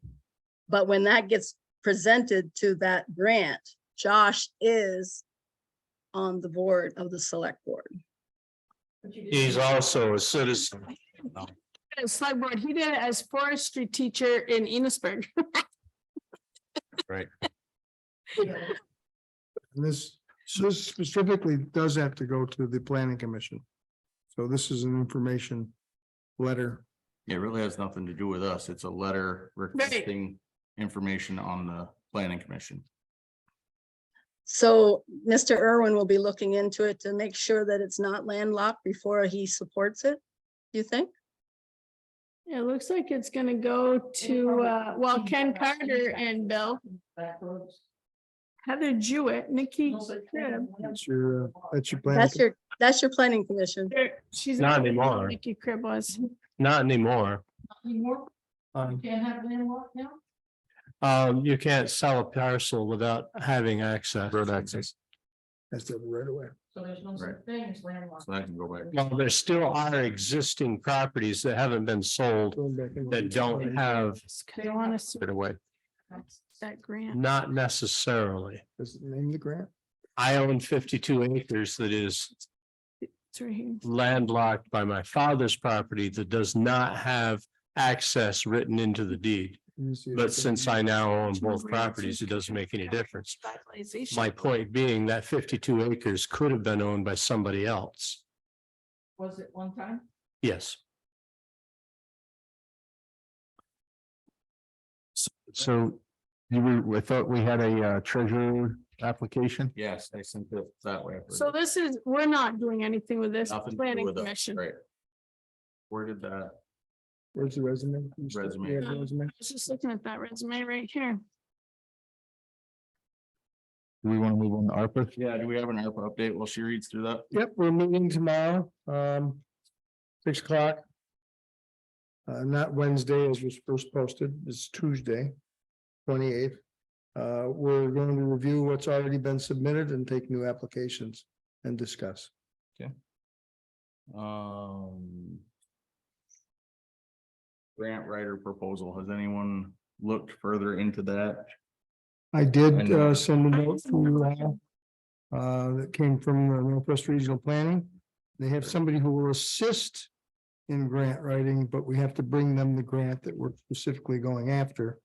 But when that gets presented to that grant, Josh is on the board of the select board. He's also a citizen. as select board, he did it as forestry teacher in Enosburg. right. And this specifically does have to go to the planning commission. So this is an information letter. It really has nothing to do with us. It's a letter requesting information on the planning commission. So Mr. Irwin will be looking into it to make sure that it's not landlocked before he supports it, you think? It looks like it's gonna go to, Ken Carter and Bill. Heather Jewett, Nikki Cribb. That's your plan. That's your planning commission. She's. Not anymore. Nikki Cribb was. Not anymore. You can't have landlocked now? You can't sell a parcel without having access. Road access. That's the right away. So there's no such thing as landlocked. So I can go back. Well, there still are existing properties that haven't been sold Going back in. that don't have They want us it away. that grant. Not necessarily. Does it name the grant? I own 52 acres that is It's right here. landlocked by my father's property that does not have access written into the deed. Let me see if But it's- since I now own both properties, it doesn't make any difference. My point being that 52 acres could have been owned by somebody else. Was it one time? Yes. So I thought we had a treasurer application. Yes, I sent it that way. So this is, we're not doing anything with this Nothing to do planning with us, commission. right? Where did that? Where's the resume? Resume. You have the resume? I was just looking at that resume right here. Do we want to move on to ARPA? Yeah, do we have an ARPA update while she reads through that? Yep, we're meeting tomorrow, 6 o'clock. Not Wednesday as was first posted, it's Tuesday, 28th. We're going to review what's already been submitted and take new applications and discuss. Grant writer proposal. Has anyone looked further into that? I did And- send a note to you all. That came from the Northwest Regional Planning. They have somebody who will assist in grant writing, but we have to bring them the grant that we're specifically going after.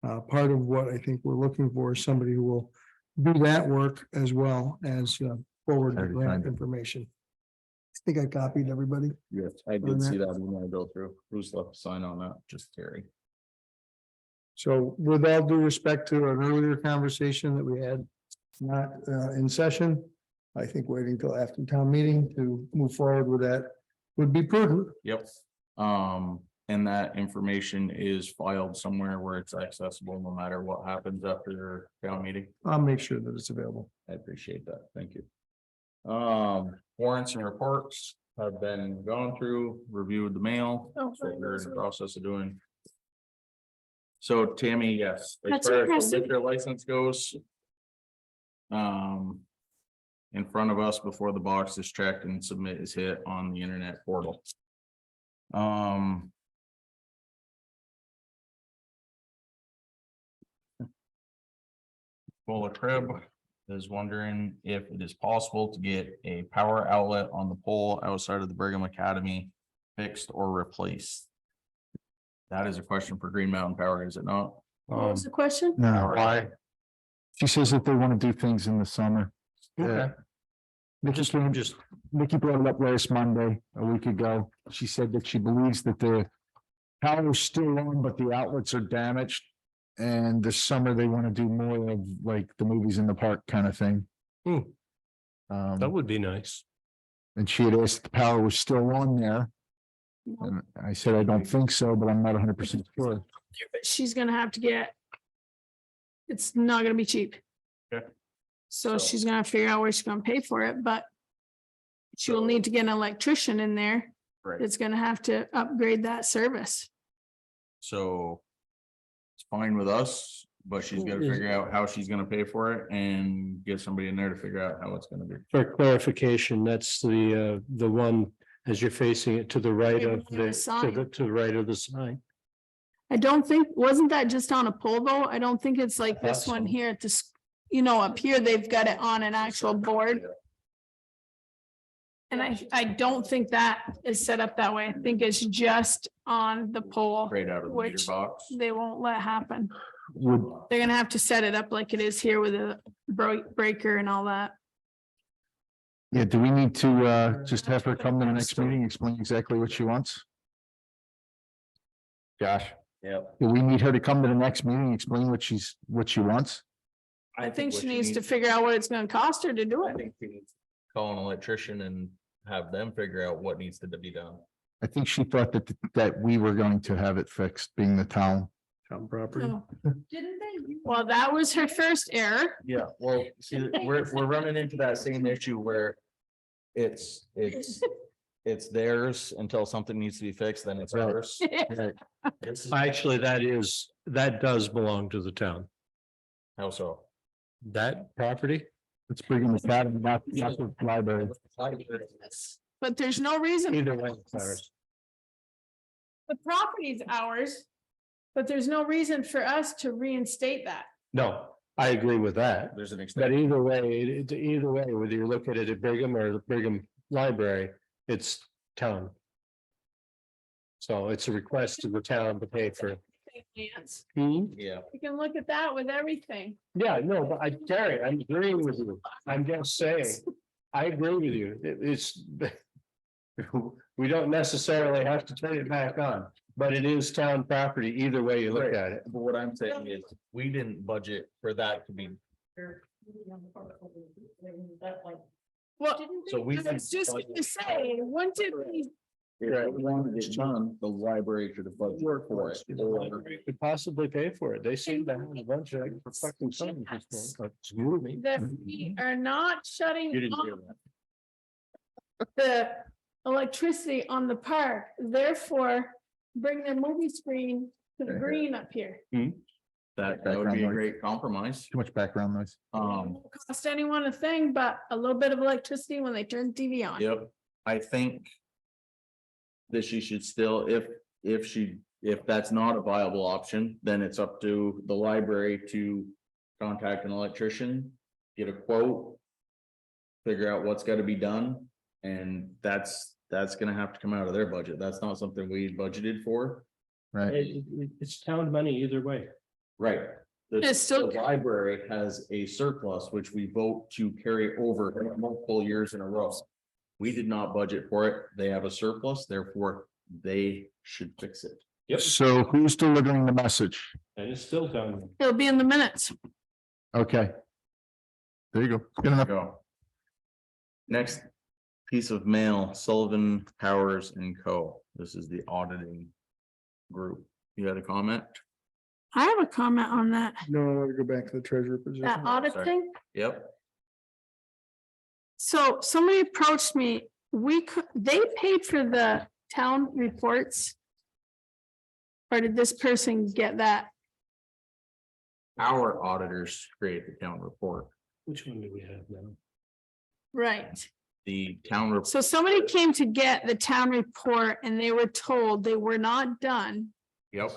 Part of what I think we're looking for is somebody who will do that work as well as forward the Already grant signed it. information. I think I copied everybody. Yes, I On did see that. that when I go through. Who's left to sign on that? Just Terry. So with all due respect to an earlier conversation that we had not in session, I think waiting till after town meeting to move forward with that would be prudent. Yep. And that information is filed somewhere where it's accessible no matter what happens after your town meeting. I'll make sure that it's available. I appreciate that. Thank you. Warrants and reports have been gone through, reviewed the mail. Oh, That's what we're in the process of doing. So Tammy, yes, as That's far as the impressive. liquor license goes. In front of us before the box is checked and submit is hit on the internet portal. Full of Crib is wondering if it is possible to get a power outlet on the pole outside of the Brigham Academy fixed or replaced. That is a question for Green Mountain Power, is it not? What was the question? No, Why? she says that they want to do things in the summer. Okay. Nikki brought it up last Monday, a week ago. She said that she believes that the power is still on, but the outlets are damaged. And this summer they want to do more of like the movies in the park kind of thing. that Um, would be nice. and she had asked if the power was still on there. And I said, I don't think so, but I'm not 100% sure. She's gonna have to get. It's not gonna be cheap. Okay. So So- she's gonna figure out where she's gonna pay for it, but. She will need to get an electrician in there. Right. That's gonna have to upgrade that service. So. It's fine with us, but she's gotta figure out how she's gonna pay for it and get somebody in there to figure out how it's gonna be. For clarification, that's the one as you're facing it to the right of the, to the right of the sign. I don't think, wasn't that just on a pole though? I don't think it's like this That's one fine. here at this, up here, they've got it on an actual board. And I don't think that is set up that way. I think it's just on the pole. Straight out of the meter Which- box. They won't let happen. Would, They're gonna have to set it up like it is here with a breaker and all that. yeah, do we need to just have her come to the next meeting, explain exactly what she wants? Josh, Yep. do we need her to come to the next meeting, explain what she wants? I think she needs to figure out what it's gonna cost her to do I it. think we need to call an electrician and have them figure out what needs to be done. I think she thought that we were going to have it fixed, being the town. town property. Oh, Didn't they? well, that was her first error. Yeah, well, see, we're running into that same issue where it's theirs until something needs to be fixed, then it's ours. It's Actually, that does belong to the town. how so? That property, Let's bring in the academy, not the library. But there's no reason, either way, it's ours. the property's ours, but there's no reason for us to reinstate that. No, I agree with that. There's an But extent. either way, whether you look at it at Brigham or the Brigham Library, it's town. So it's a request to the town to pay for. Lance, Yeah, you can look at that with everything. Yeah, no, but Terry, I'm agreeing with you. I'm just saying, I agree with you. It's. We don't necessarily have to turn it back on, but it is town property either way you look Right. at it. but what I'm saying is, we didn't budget for that to be, Well, so we. I was just gonna say, wouldn't it be, If we wanted it done, the library should have budgeted for it. Or- Could possibly pay for it. They seem to have a bunch of fucking funds. Excuse me. that we are not shutting You didn't off hear that. the electricity on the park, therefore bring the movie screen to the green up here. That would be a great compromise. Too much background noise. Won't cost anyone a thing, but a little bit of electricity when they turn the TV on. Yep, I think. That she should still, if that's not a viable option, then it's up to the library to contact an electrician, get a quote. Figure out what's gotta be done, and that's gonna have to come out of their budget. That's not something we budgeted for. Right. It's town money either way. Right. It's still- The library has a surplus, which we vote to carry over multiple years in a row. We did not budget for it. They have a surplus, therefore they should fix it. Yep, So who's delivering the message? and it's still town money. It'll be in the minutes. Okay. There you go. Good enough. Go. Next piece of mail, Sullivan, Powers and Co. This is the auditing group. You had a comment? I have a comment on that, No, I want to go back to the treasurer position. that audit Sorry. thing. Yep. So somebody approached me, they paid for the town reports. Or did this person get that? Our auditors create the town report. Which one do we have now? Right, The town report. so somebody came to get the town report and they were told they were not done. Yep.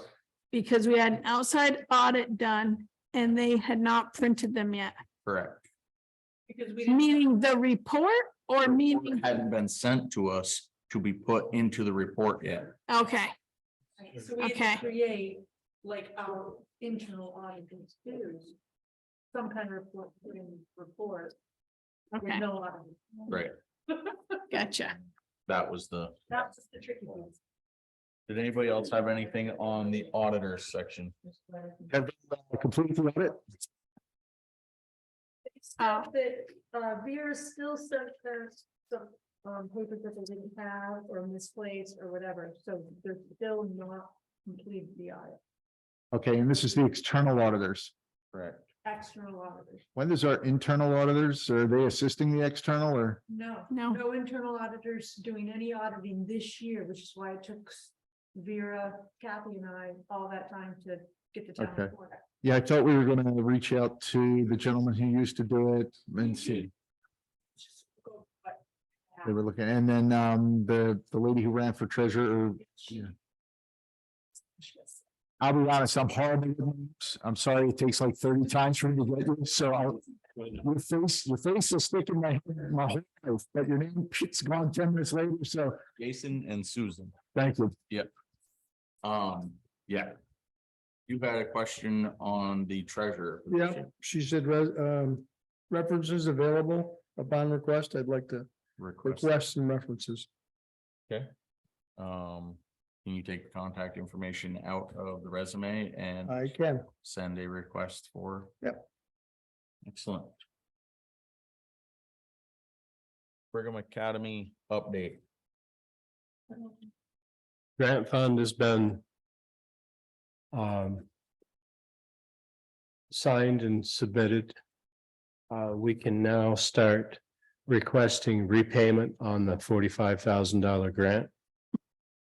Because we had an outside audit done and they had not printed them yet. Correct. Because we didn't. Meaning the report or meaning, Hadn't been sent to us to be put into the report yet. okay, So we had Okay. to create like our internal auditors too. Some kind of report, report. with okay, no audit. Right. gotcha. That was the, That's just the tricky one. did anybody else have anything on the auditors section? Have they completed the audit? Stuff that, Vera still sent her some, papers that they didn't have or misplaced or whatever, so they're still not completed the audit, Okay, and this is the external auditors. Correct. external auditors. When does our internal auditors, are they assisting the external or? No, No. no internal auditors doing any auditing this year, which is why it took Vera, Kathy and I all that time to get the town Okay. report. Yeah, I thought we were gonna reach out to the gentleman who used to do it and see. They were looking, and then the lady who ran for treasurer. Yeah. I'll be honest, I'm horrible with names. I'm sorry, it takes like 30 times for me to get you, so your face is sticking my whole life, but your name, it's gone 10 minutes later, so Jason and Susan. thank you. Yeah. You had a question on the treasurer. Yeah, position. she said, references available upon request. I'd like to request some references. Can you take the contact information out of the resume and I can. send a request for? Yep. Excellent. Brigham Academy update. Grant fund has been signed and submitted, we can now start requesting repayment on the $45,000 grant.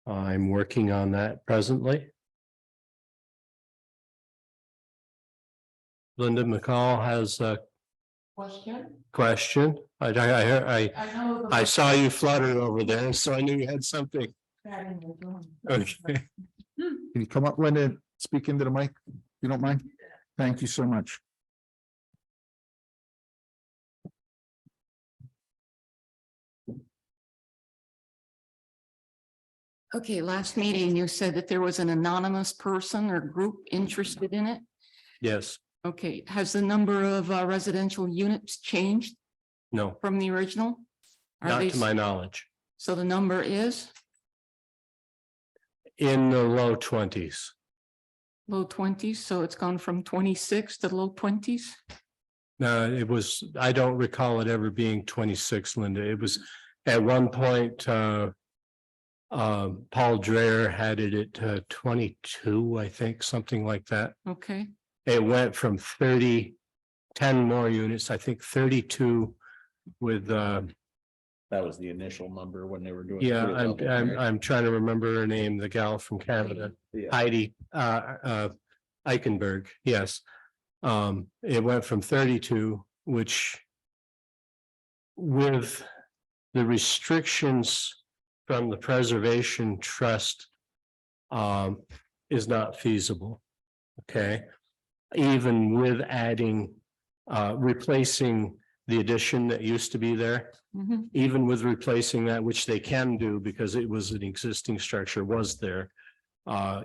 I'm working on that presently. Linda McCall has a question. I saw you flutter over there, so I knew you had something. Okay. Can you come up, Linda, and speak into the mic? You don't mind? Thank you so much. Okay, last meeting, you said that there was an anonymous person or group interested in it. Yes, Okay, has the number of residential units changed no, from the original? Are not they to my knowledge. So the number is In the low 20s. low twenties, so it's gone from 26 to low twenties? No, it was, I don't recall it ever being 26, Linda. It was at one point, Paul Dreyer had it at 22, I think, something like that. Okay, It went from 10 more units, I think 32 with, That was the initial number when they were doing. yeah, three level, right? I'm trying to remember her name, the gal from Canada, Yeah. Heidi, Eichenberg, yes. It went from 32, which with the restrictions from the Preservation Trust is not feasible. Okay, even with adding, replacing the addition that used to be there, mhm, even with replacing that, which they can do because it was an existing structure was there.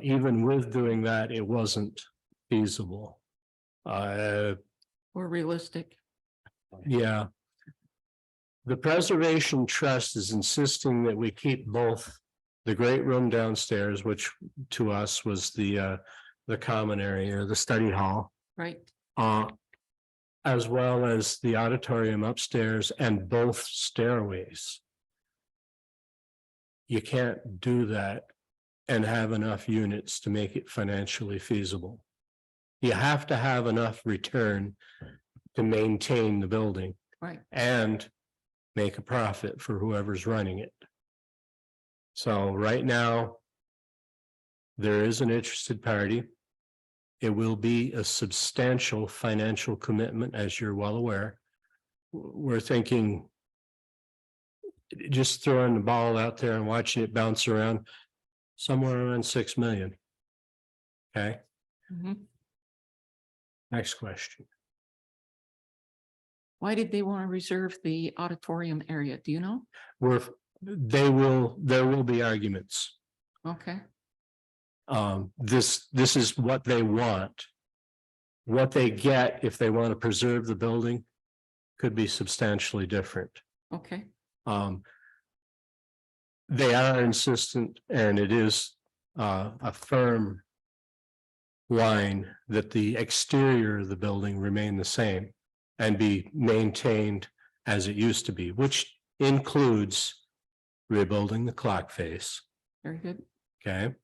Even with doing that, it wasn't feasible. or realistic. Yeah. The Preservation Trust is insisting that we keep both the great room downstairs, which to us was the common area, the study hall, Right, as well as the auditorium upstairs and both stairways. You can't do that and have enough units to make it financially feasible. You have to have enough return to maintain the building right. and make a profit for whoever's running it. So right now, there is an interested party. It will be a substantial financial commitment, as you're well aware. We're thinking just throwing the ball out there and watching it bounce around somewhere around 6 million. Okay, Mhm. next question. Why did they want to reserve the auditorium area? Do you know? There will be arguments. Okay, This is what they want. What they get if they want to preserve the building could be substantially different. okay, They are insistent, and it is a firm line that the exterior of the building remain the same and be maintained as it used to be, which includes rebuilding the clock face. very good. Okay.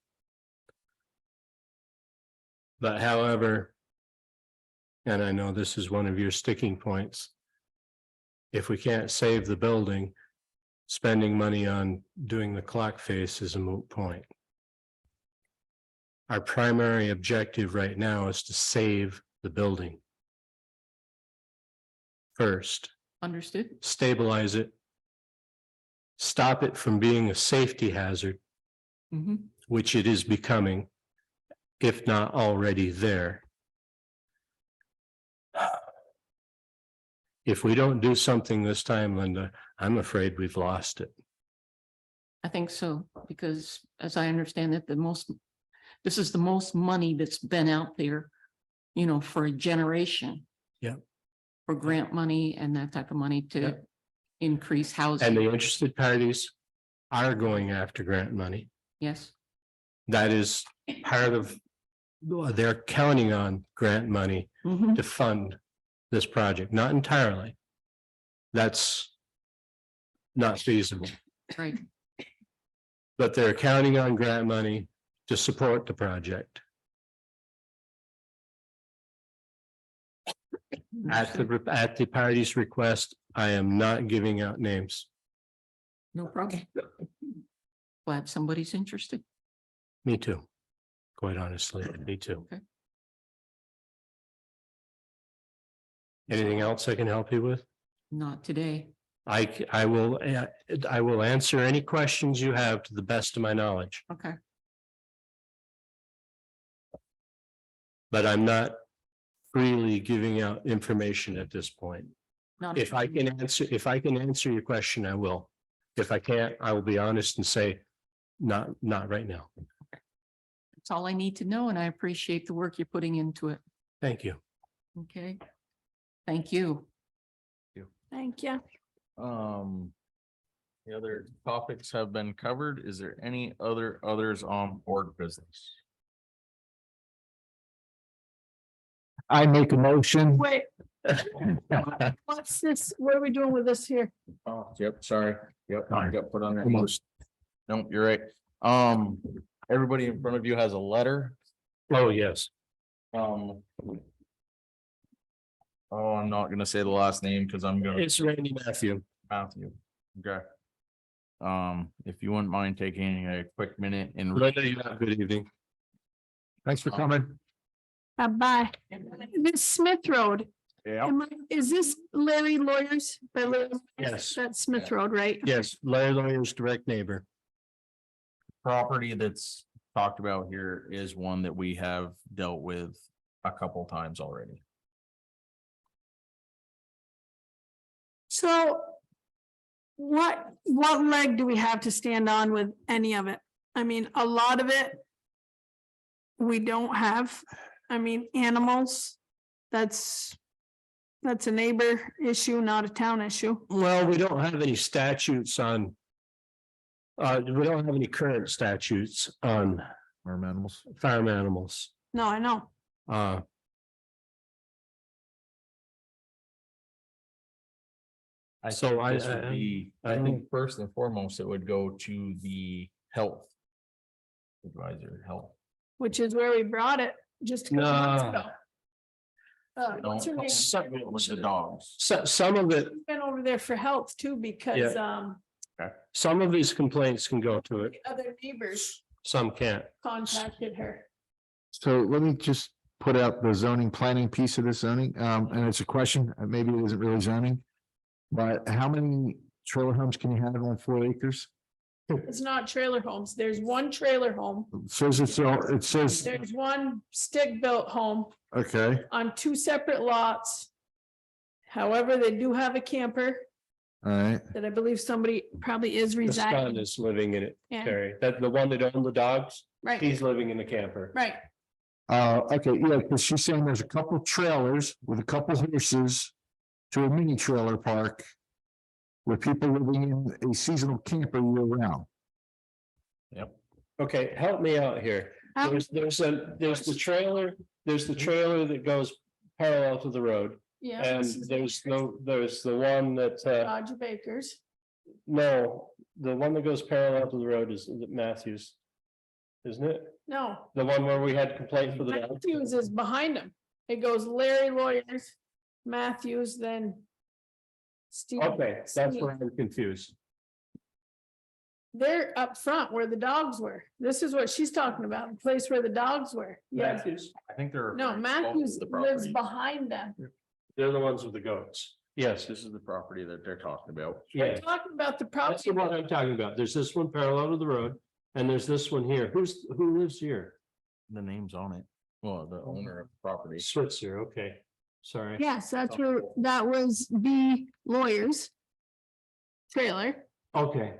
But however, and I know this is one of your sticking points, if we can't save the building, spending money on doing the clock face is a moot point. Our primary objective right now is to save the building first, Understood? stabilize it, stop it from being a safety hazard, Mm-hmm. which it is becoming, if not already there. If we don't do something this time, Linda, I'm afraid we've lost it. I think so, because as I understand it, this is the most money that's been out there, you know, for a generation. Yeah. For grant money and that type of money Yeah. to increase And housing. the interested parties are going after grant money. Yes, That is part of, they're counting on grant money mhm, to fund this project, not entirely. That's not feasible, right. but they're counting on grant money to support the project. At the party's request, I am not giving out names. No problem. Glad somebody's interested. Me too. Quite honestly, me too. Okay. Anything else I can help you with? Not today. I will answer any questions you have to the best of my knowledge, Okay. but I'm not freely giving out information at this point. Not If I can answer your question, I will. If I can't, I will be honest and say, not right now. That's all I need to know, and I appreciate the work you're putting into it. Thank you. Okay. Thank you. Thank you. The other topics have been covered. Is there any others on board business? I make a motion. Wait, what's this? What are we doing with this here? Oh, yep, sorry. Yep, I got put on that. Almost. Nope, you're right. Everybody in front of you has a letter. Oh, yes. Oh, I'm not gonna say the last name because I'm gonna. It's Randy Matthew. Matthew. Okay. If you wouldn't mind taking a quick minute and. Linda, you have a good evening. Thanks for coming. Bye. This Smith Road, Yeah, is this Larry Lawyers? By Larry? Yes. That's Smith Road, right? Yes, Larry Lawyer's direct neighbor. property that's talked about here is one that we have dealt with a couple times already. So what leg do we have to stand on with any of it? I mean, a lot of it we don't have. I mean, animals, that's a neighbor issue, not a town issue. Well, we don't have any statutes on. We don't have any current statutes on Farm animals. farm animals. No, I know. So I- This would be, I think first and foremost, it would go to the health advisor, health. Which is where we brought it just a couple months No. ago. What's her name? Some of it was the dogs. Some of it, Been over there for health too, because some of these complaints can go to it, other neighbors some can't. contacted her. So let me just put out the zoning planning piece of this zoning, and it's a question, maybe it isn't really zoning. But how many trailer homes can you have on 4 acres? It's not trailer homes. There's one trailer home. It says it says, There's one stick-built home okay, on 2 separate lots. However, they do have a camper all right, that I believe somebody probably is The son residing. is living in it, Yeah. Terry. That the one that owned the dogs, Right, he's living in the camper. right. okay, yeah, because she's saying there's a couple trailers with a couple horses to a mini trailer park with people living in a seasonal camper year round. Okay, help me out here. There's the trailer that goes parallel to the road. Yeah. And there's the one that, Roger Baker's. no, the one that goes parallel to the road is it Matthews? Isn't it? No, The one where we had complaint for the dog? Matthews is behind him. It goes Larry Lawyers, Matthews, then Steve. Okay, that's where I'm confused. They're up front where the dogs were. This is what she's talking about, the place where the dogs were. Yes. Matthews, I think they're. No, Matthews lives behind them. they're the ones with the goats. Yes, This is the property that they're talking about. yeah, Talking about the that's property. the one I'm talking about. There's this one parallel to the road and there's this one here. Who lives here? The name's on it. Well, the owner of the property. Switzer, okay, sorry. Yes, that's where, that was the lawyers. Trailer, Okay.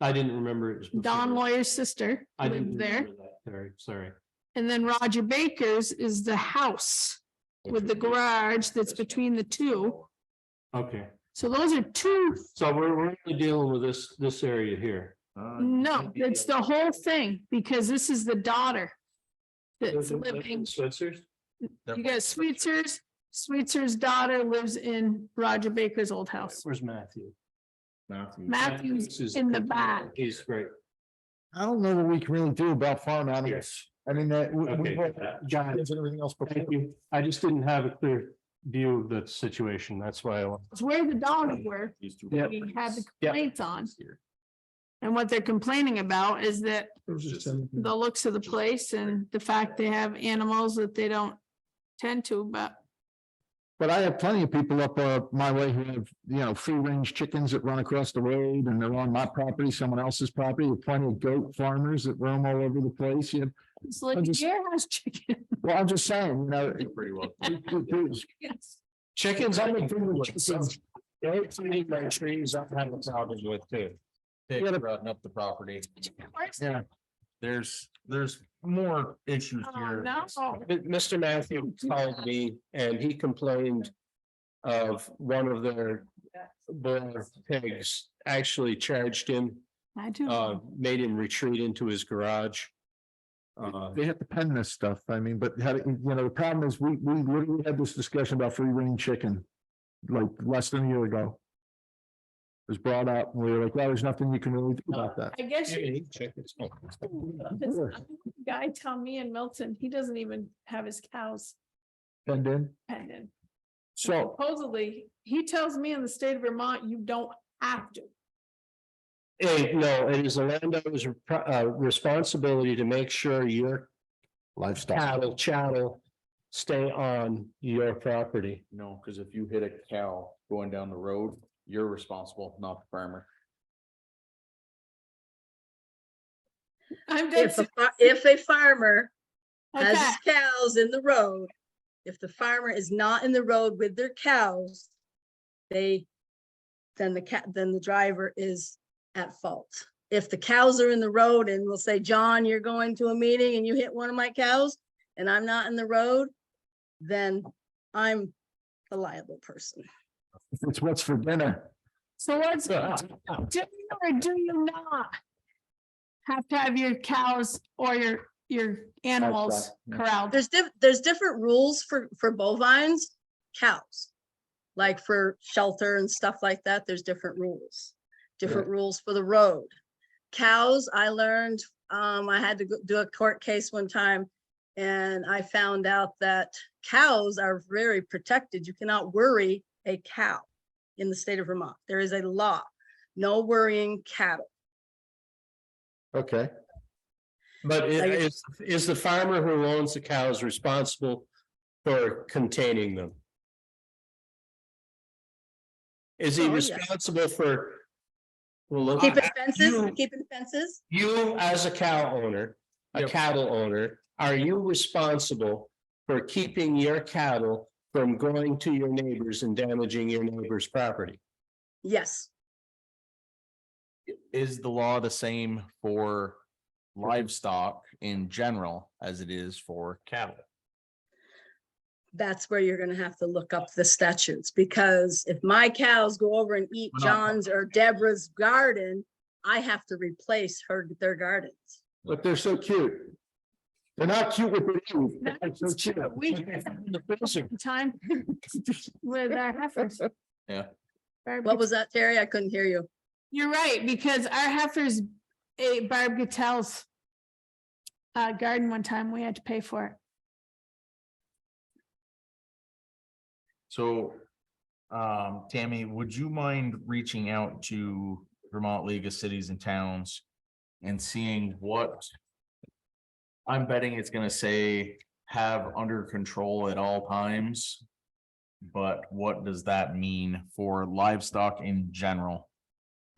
I didn't remember it was. before. Don Lawyer's sister I didn't lived there. remember that, Terry, sorry. And then Roger Baker's is the house with the garage that's between the two. Okay, So those are two, so we're only dealing with this area here. no, it's the whole thing, because this is the daughter that's living. Switzer's? You got Sweetzer's daughter lives in Roger Baker's old house. Where's Matthew? Matthew's is- in the back. He's great. I don't know what we can really do about farm animals. I mean, Okay. got and everything else. Thank you. I just didn't have a clear view of the situation. That's why I. It's where the dogs were, Yep. we had the Yep. complaints on. And what they're complaining about is that the looks of the place and the fact they have animals that they don't tend to, But I have plenty of people up my way who have, free range chickens that run across the road and they're on my property, someone else's property. With plenty of goat farmers that roam all over the place. You have, it's like I'm just- your house chicken. well, I'm just saying, Pretty well. Chickens, I'm a big chickens. Goats eat my trees, I have a problem with too. Pigs rutting up the property. Yeah. There's more issues Oh, here. no. Mr. Matthew called me and he complained of one of their pigs actually charged him, I do. made him retreat into his garage. They have to pen this stuff. I mean, but the problem is we literally had this discussion about free range chicken like less than a year ago. It was brought up and we were like, well, there's nothing you can really do about that. I guess you eat chickens. this guy tell me in Milton, he doesn't even have his cows And then, pending. so, Supposedly, he tells me in the state of Vermont, you don't have to. No, it is a landowner's responsibility to make sure your livestock. chattel stay on your property. No, because if you hit a cow going down the road, you're responsible, not the farmer. I'm dead. If a farmer has Okay. his cows in the road, if the farmer is not in the road with their cows, then the driver is at fault. If the cows are in the road and we'll say, John, you're going to a meeting and you hit one of my cows and I'm not in the road, then I'm the liable person. It's what's for dinner. So what's, do you or do you not have to have your cows or your animals corralled? There's different rules for bovines, cows. Like for shelter and stuff like that, there's different rules. Different rules for the road. Cows, I learned, I had to do a court case one time and I found out that cows are very protected. You cannot worry a cow in the state of Vermont. There is a law, no worrying cattle. Okay. But is the farmer who owns the cows responsible for containing them? Is he Oh, yes. responsible for? Well, Keeping fences, you- keeping fences. You, as a cow owner, a cattle owner, are you responsible for keeping your cattle from going to your neighbors and damaging your neighbor's property? Yes, Is the law the same for livestock in general as it is for cattle? that's where you're gonna have to look up the statutes, because if my cows go over and eat We're not- John's or Deborah's garden, I have to replace their gardens. But they're so cute. They're not cute with their teeth. They're That's so cute. true. We time with our heifers. Yeah. What was that, Terry? I couldn't hear you. You're right, because our heifers ate Barb Gattel's garden one time. We had to pay for it. So, Tammy, would you mind reaching out to Vermont League of Cities and Towns and seeing what I'm betting it's gonna say have under control at all times. But what does that mean for livestock in general?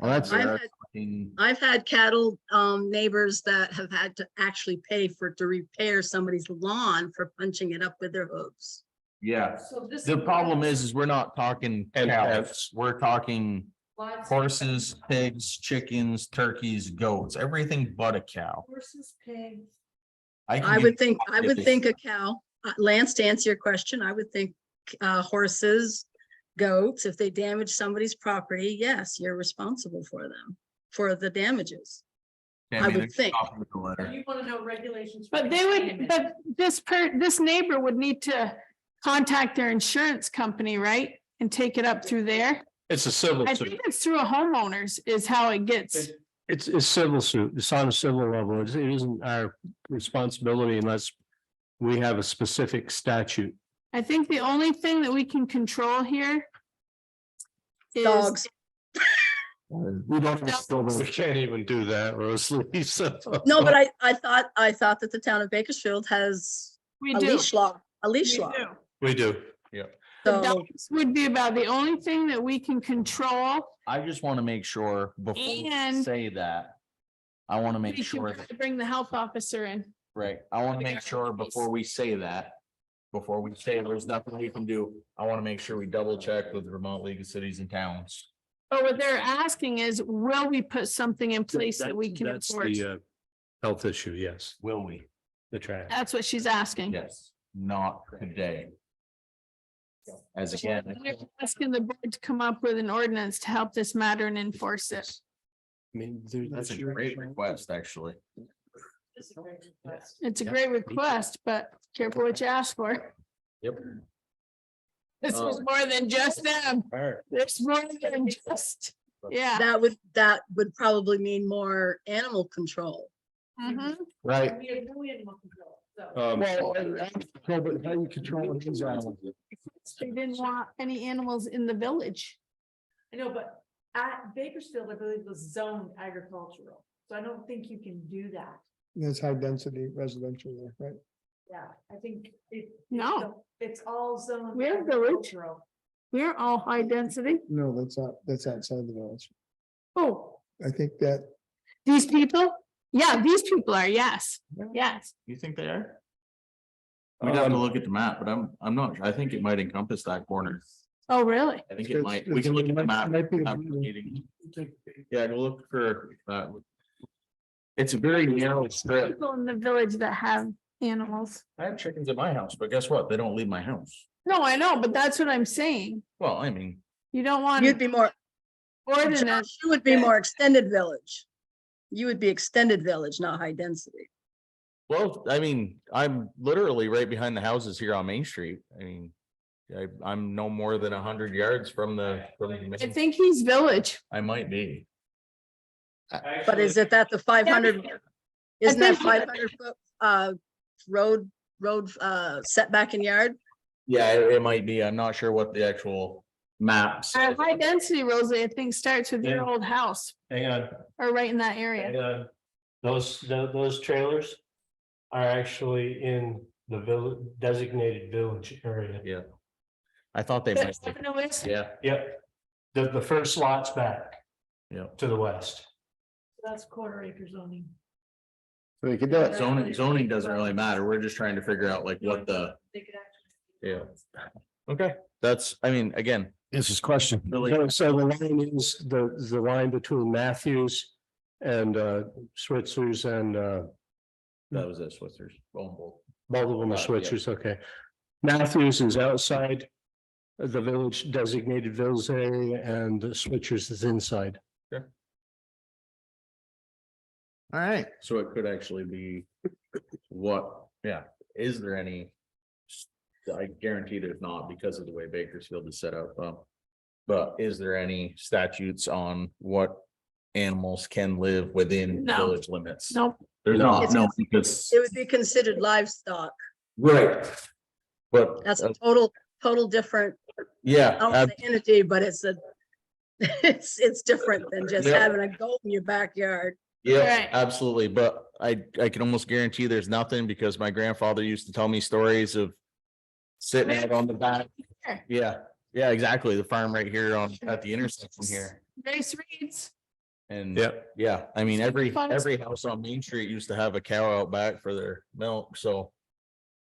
Well, that's, I've had cattle neighbors that have had to actually pay to repair somebody's lawn for punching it up with their hooves. Yeah, So this. the problem is we're not talking And cows, we're talking horses, pigs, chickens, turkeys, goats, everything but a cow. Horses, pigs. I would think a cow, Lance, to answer your question, I would think horses, goats, if they damage somebody's property, yes, you're responsible for them, for the damages. I would think. You want to know regulations. But they would, but this neighbor would need to contact their insurance company, right? And take it up through there. It's a civil I suit. think it's through a homeowners is how it gets. It's civil suit. It's on a civil level. It isn't our responsibility unless we have a specific statute I think the only thing that we can control here is Dogs. We don't have still We the can't even do that, Rosalie, so. No, but I thought that the town of Bakersfield has we a do. leash law, a We leash law. do. We do. The So dogs would be about the only thing that we can control. I just want to make sure before we And- say that. I want to make We should sure that, bring the health officer in. right, I want to make sure before we say that. Before we say there's nothing we can do, I want to make sure we double check with the Vermont League of Cities and Towns. But what they're asking is, will we put something in place that we can That's enforce? the health issue, yes, Will we? the trash. That's what she's asking. Yes, not today. As again, They're asking the board to come up with an ordinance to help this matter and enforce it. I mean, that's a great request, actually. It's a great request, but careful what you ask for. Yep. This was more than just them. There's more than just, yeah. that would probably mean more animal control. Mhm. right. We have no animal control, so. Well, but how you control these animals? They didn't want any animals in the village. I know, but at Bakersfield, I believe was zoned agricultural, so I don't think you can do that. There's high density residential there, right? Yeah, I think it. No. It's all zoned. We're village. agricultural. We're all high density. No, that's outside the village. Oh, I think that, these people? Yeah, these people are, yes, yes. You think they are? We'd have to look at the map, but I'm not, I think it might encompass that corner. Oh, really? I think it might, we can look at the map. Might be the- after the meeting. Yeah, go look for that. It's a very narrow strip. People in the village that have animals. I have chickens at my house, but guess what? They don't leave my house. No, I know, but that's what I'm saying. Well, I mean, You don't want You'd be more, ordinance. you would be more extended village. You would be extended village, not high density. well, I mean, I'm literally right behind the houses here on Main Street. I mean, I'm no more than 100 yards from the I main. think he's village. I might be. But is it that the 500, isn't that think- 500 foot, road, setback in yard? Yeah, it might be. I'm not sure what the actual maps. High density, Rosalie, I think starts with your Yeah. old house Hang on, or right in that hang area. on. Those trailers are actually in the village, designated village area. Yeah. I thought they might. be. Yeah, Yep. The first lot's back yeah. to the west. That's quarter acre zoning. So you could do it. Zoning doesn't really matter. We're just trying to figure out like what the, They could actually. yeah. Okay, that's, I mean, again, This is question. Billy, So the line is the line between Matthews and Switzer's and that was it, Switzer's. Both. both of them are Yeah. Switzer's, okay. Matthews is outside of the village designated village area and Switzer's is inside. All right. So it could actually be what, yeah, is there any? I guarantee there's not because of the way Bakersfield is set up, but is there any statutes on what animals can live within No. village limits? Nope. There's not, It's- no, because, It would be considered livestock. right. But, That's a total different, I yeah, don't want to say entity, but it's a, it's different than just Yeah. having a goat in your backyard. yeah, Right. absolutely, but I can almost guarantee there's nothing because my grandfather used to tell me stories of sitting out on the back. Yeah, yeah, exactly. The farm right here at the intersection here. Grace Reed's. And Yep. yeah, I mean, every Fun. house on Main Street used to have a cow out back for their milk, so.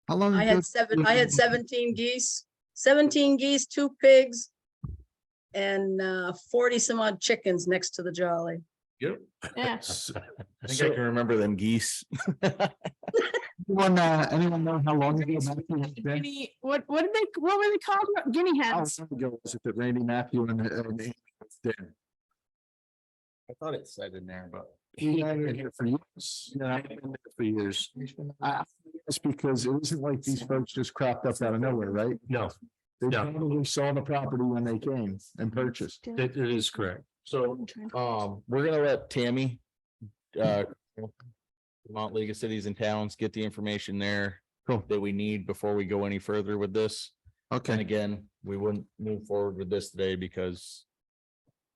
How long? I had 17 geese, 2 pigs. And 40 some odd chickens next to the jolly. Yep. Yeah. I think I can remember them geese. Anyone know how long ago Matthew has been? What were they called? Guinea How hens. long ago was it that Randy Matthew and Amy was there? I thought it said in there, but. He had been here for years. Yeah, I've been there for years. It's because it wasn't like these folks just cropped up out of nowhere, right? No, They No. probably saw the property when they came and purchased. it is correct. So, we're gonna let Tammy, Vermont League of Cities and Towns get the information there. Cool. that we need before we go any further with this. And Okay, again, we wouldn't move forward with this today because,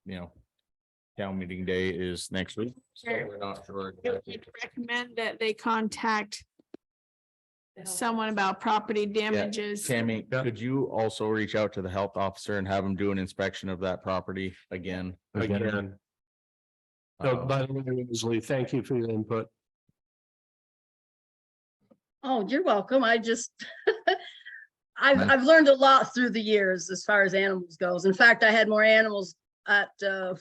you know, town meeting day is next week. So Sure. we're not sure. I would recommend that they contact someone about property damages. Tammy, could you also reach out to the health officer and have him do an inspection of that property again? Again. So by the way, Leslie, thank you for your input. Oh, you're welcome. I just, I've learned a lot through the years as far as animals goes. In fact, I had more animals at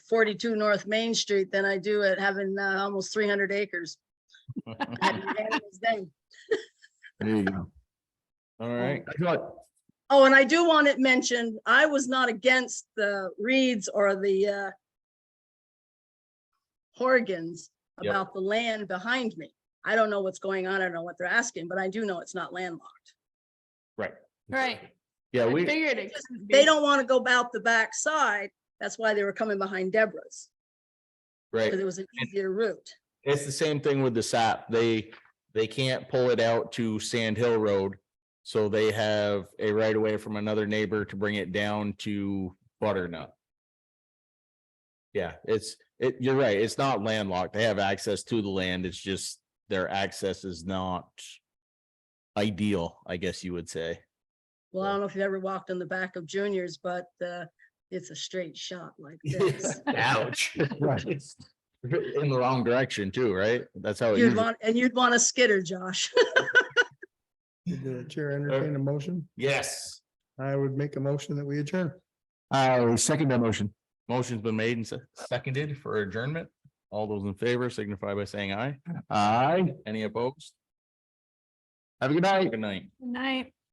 42 North Main Street than I do at having almost 300 acres. At the animals day. there you go. All right. I thought, Oh, and I do want it mentioned, I was not against the Reeds or the Horgans Yep. about the land behind me. I don't know what's going on. I don't know what they're asking, but I do know it's not landlocked. Right. Right. Yeah, I we, figured it couldn't be. They don't want to go about the back side. That's why they were coming behind Deborah's, right. because it was an easier route. It's the same thing with the SAP. They can't pull it out to Sand Hill Road. So they have a right of way from another neighbor to bring it down to Butternut. Yeah, you're right. It's not landlocked. They have access to the land. It's just their access is not ideal, I guess you would say. Well, I don't know if you've ever walked on the back of Junior's, but it's a straight shot like this. Ouch. Right. In the wrong direction too, right? That's how it You'd usually. you'd want a skidder, Josh. Did the chair entertain a motion? Yes. I would make a motion that we adjourn. I second that motion. Motion's been made and seconded for adjournment. All those in favor signify by saying aye. Aye. Any opposed? Have a good night. Good night. Good night.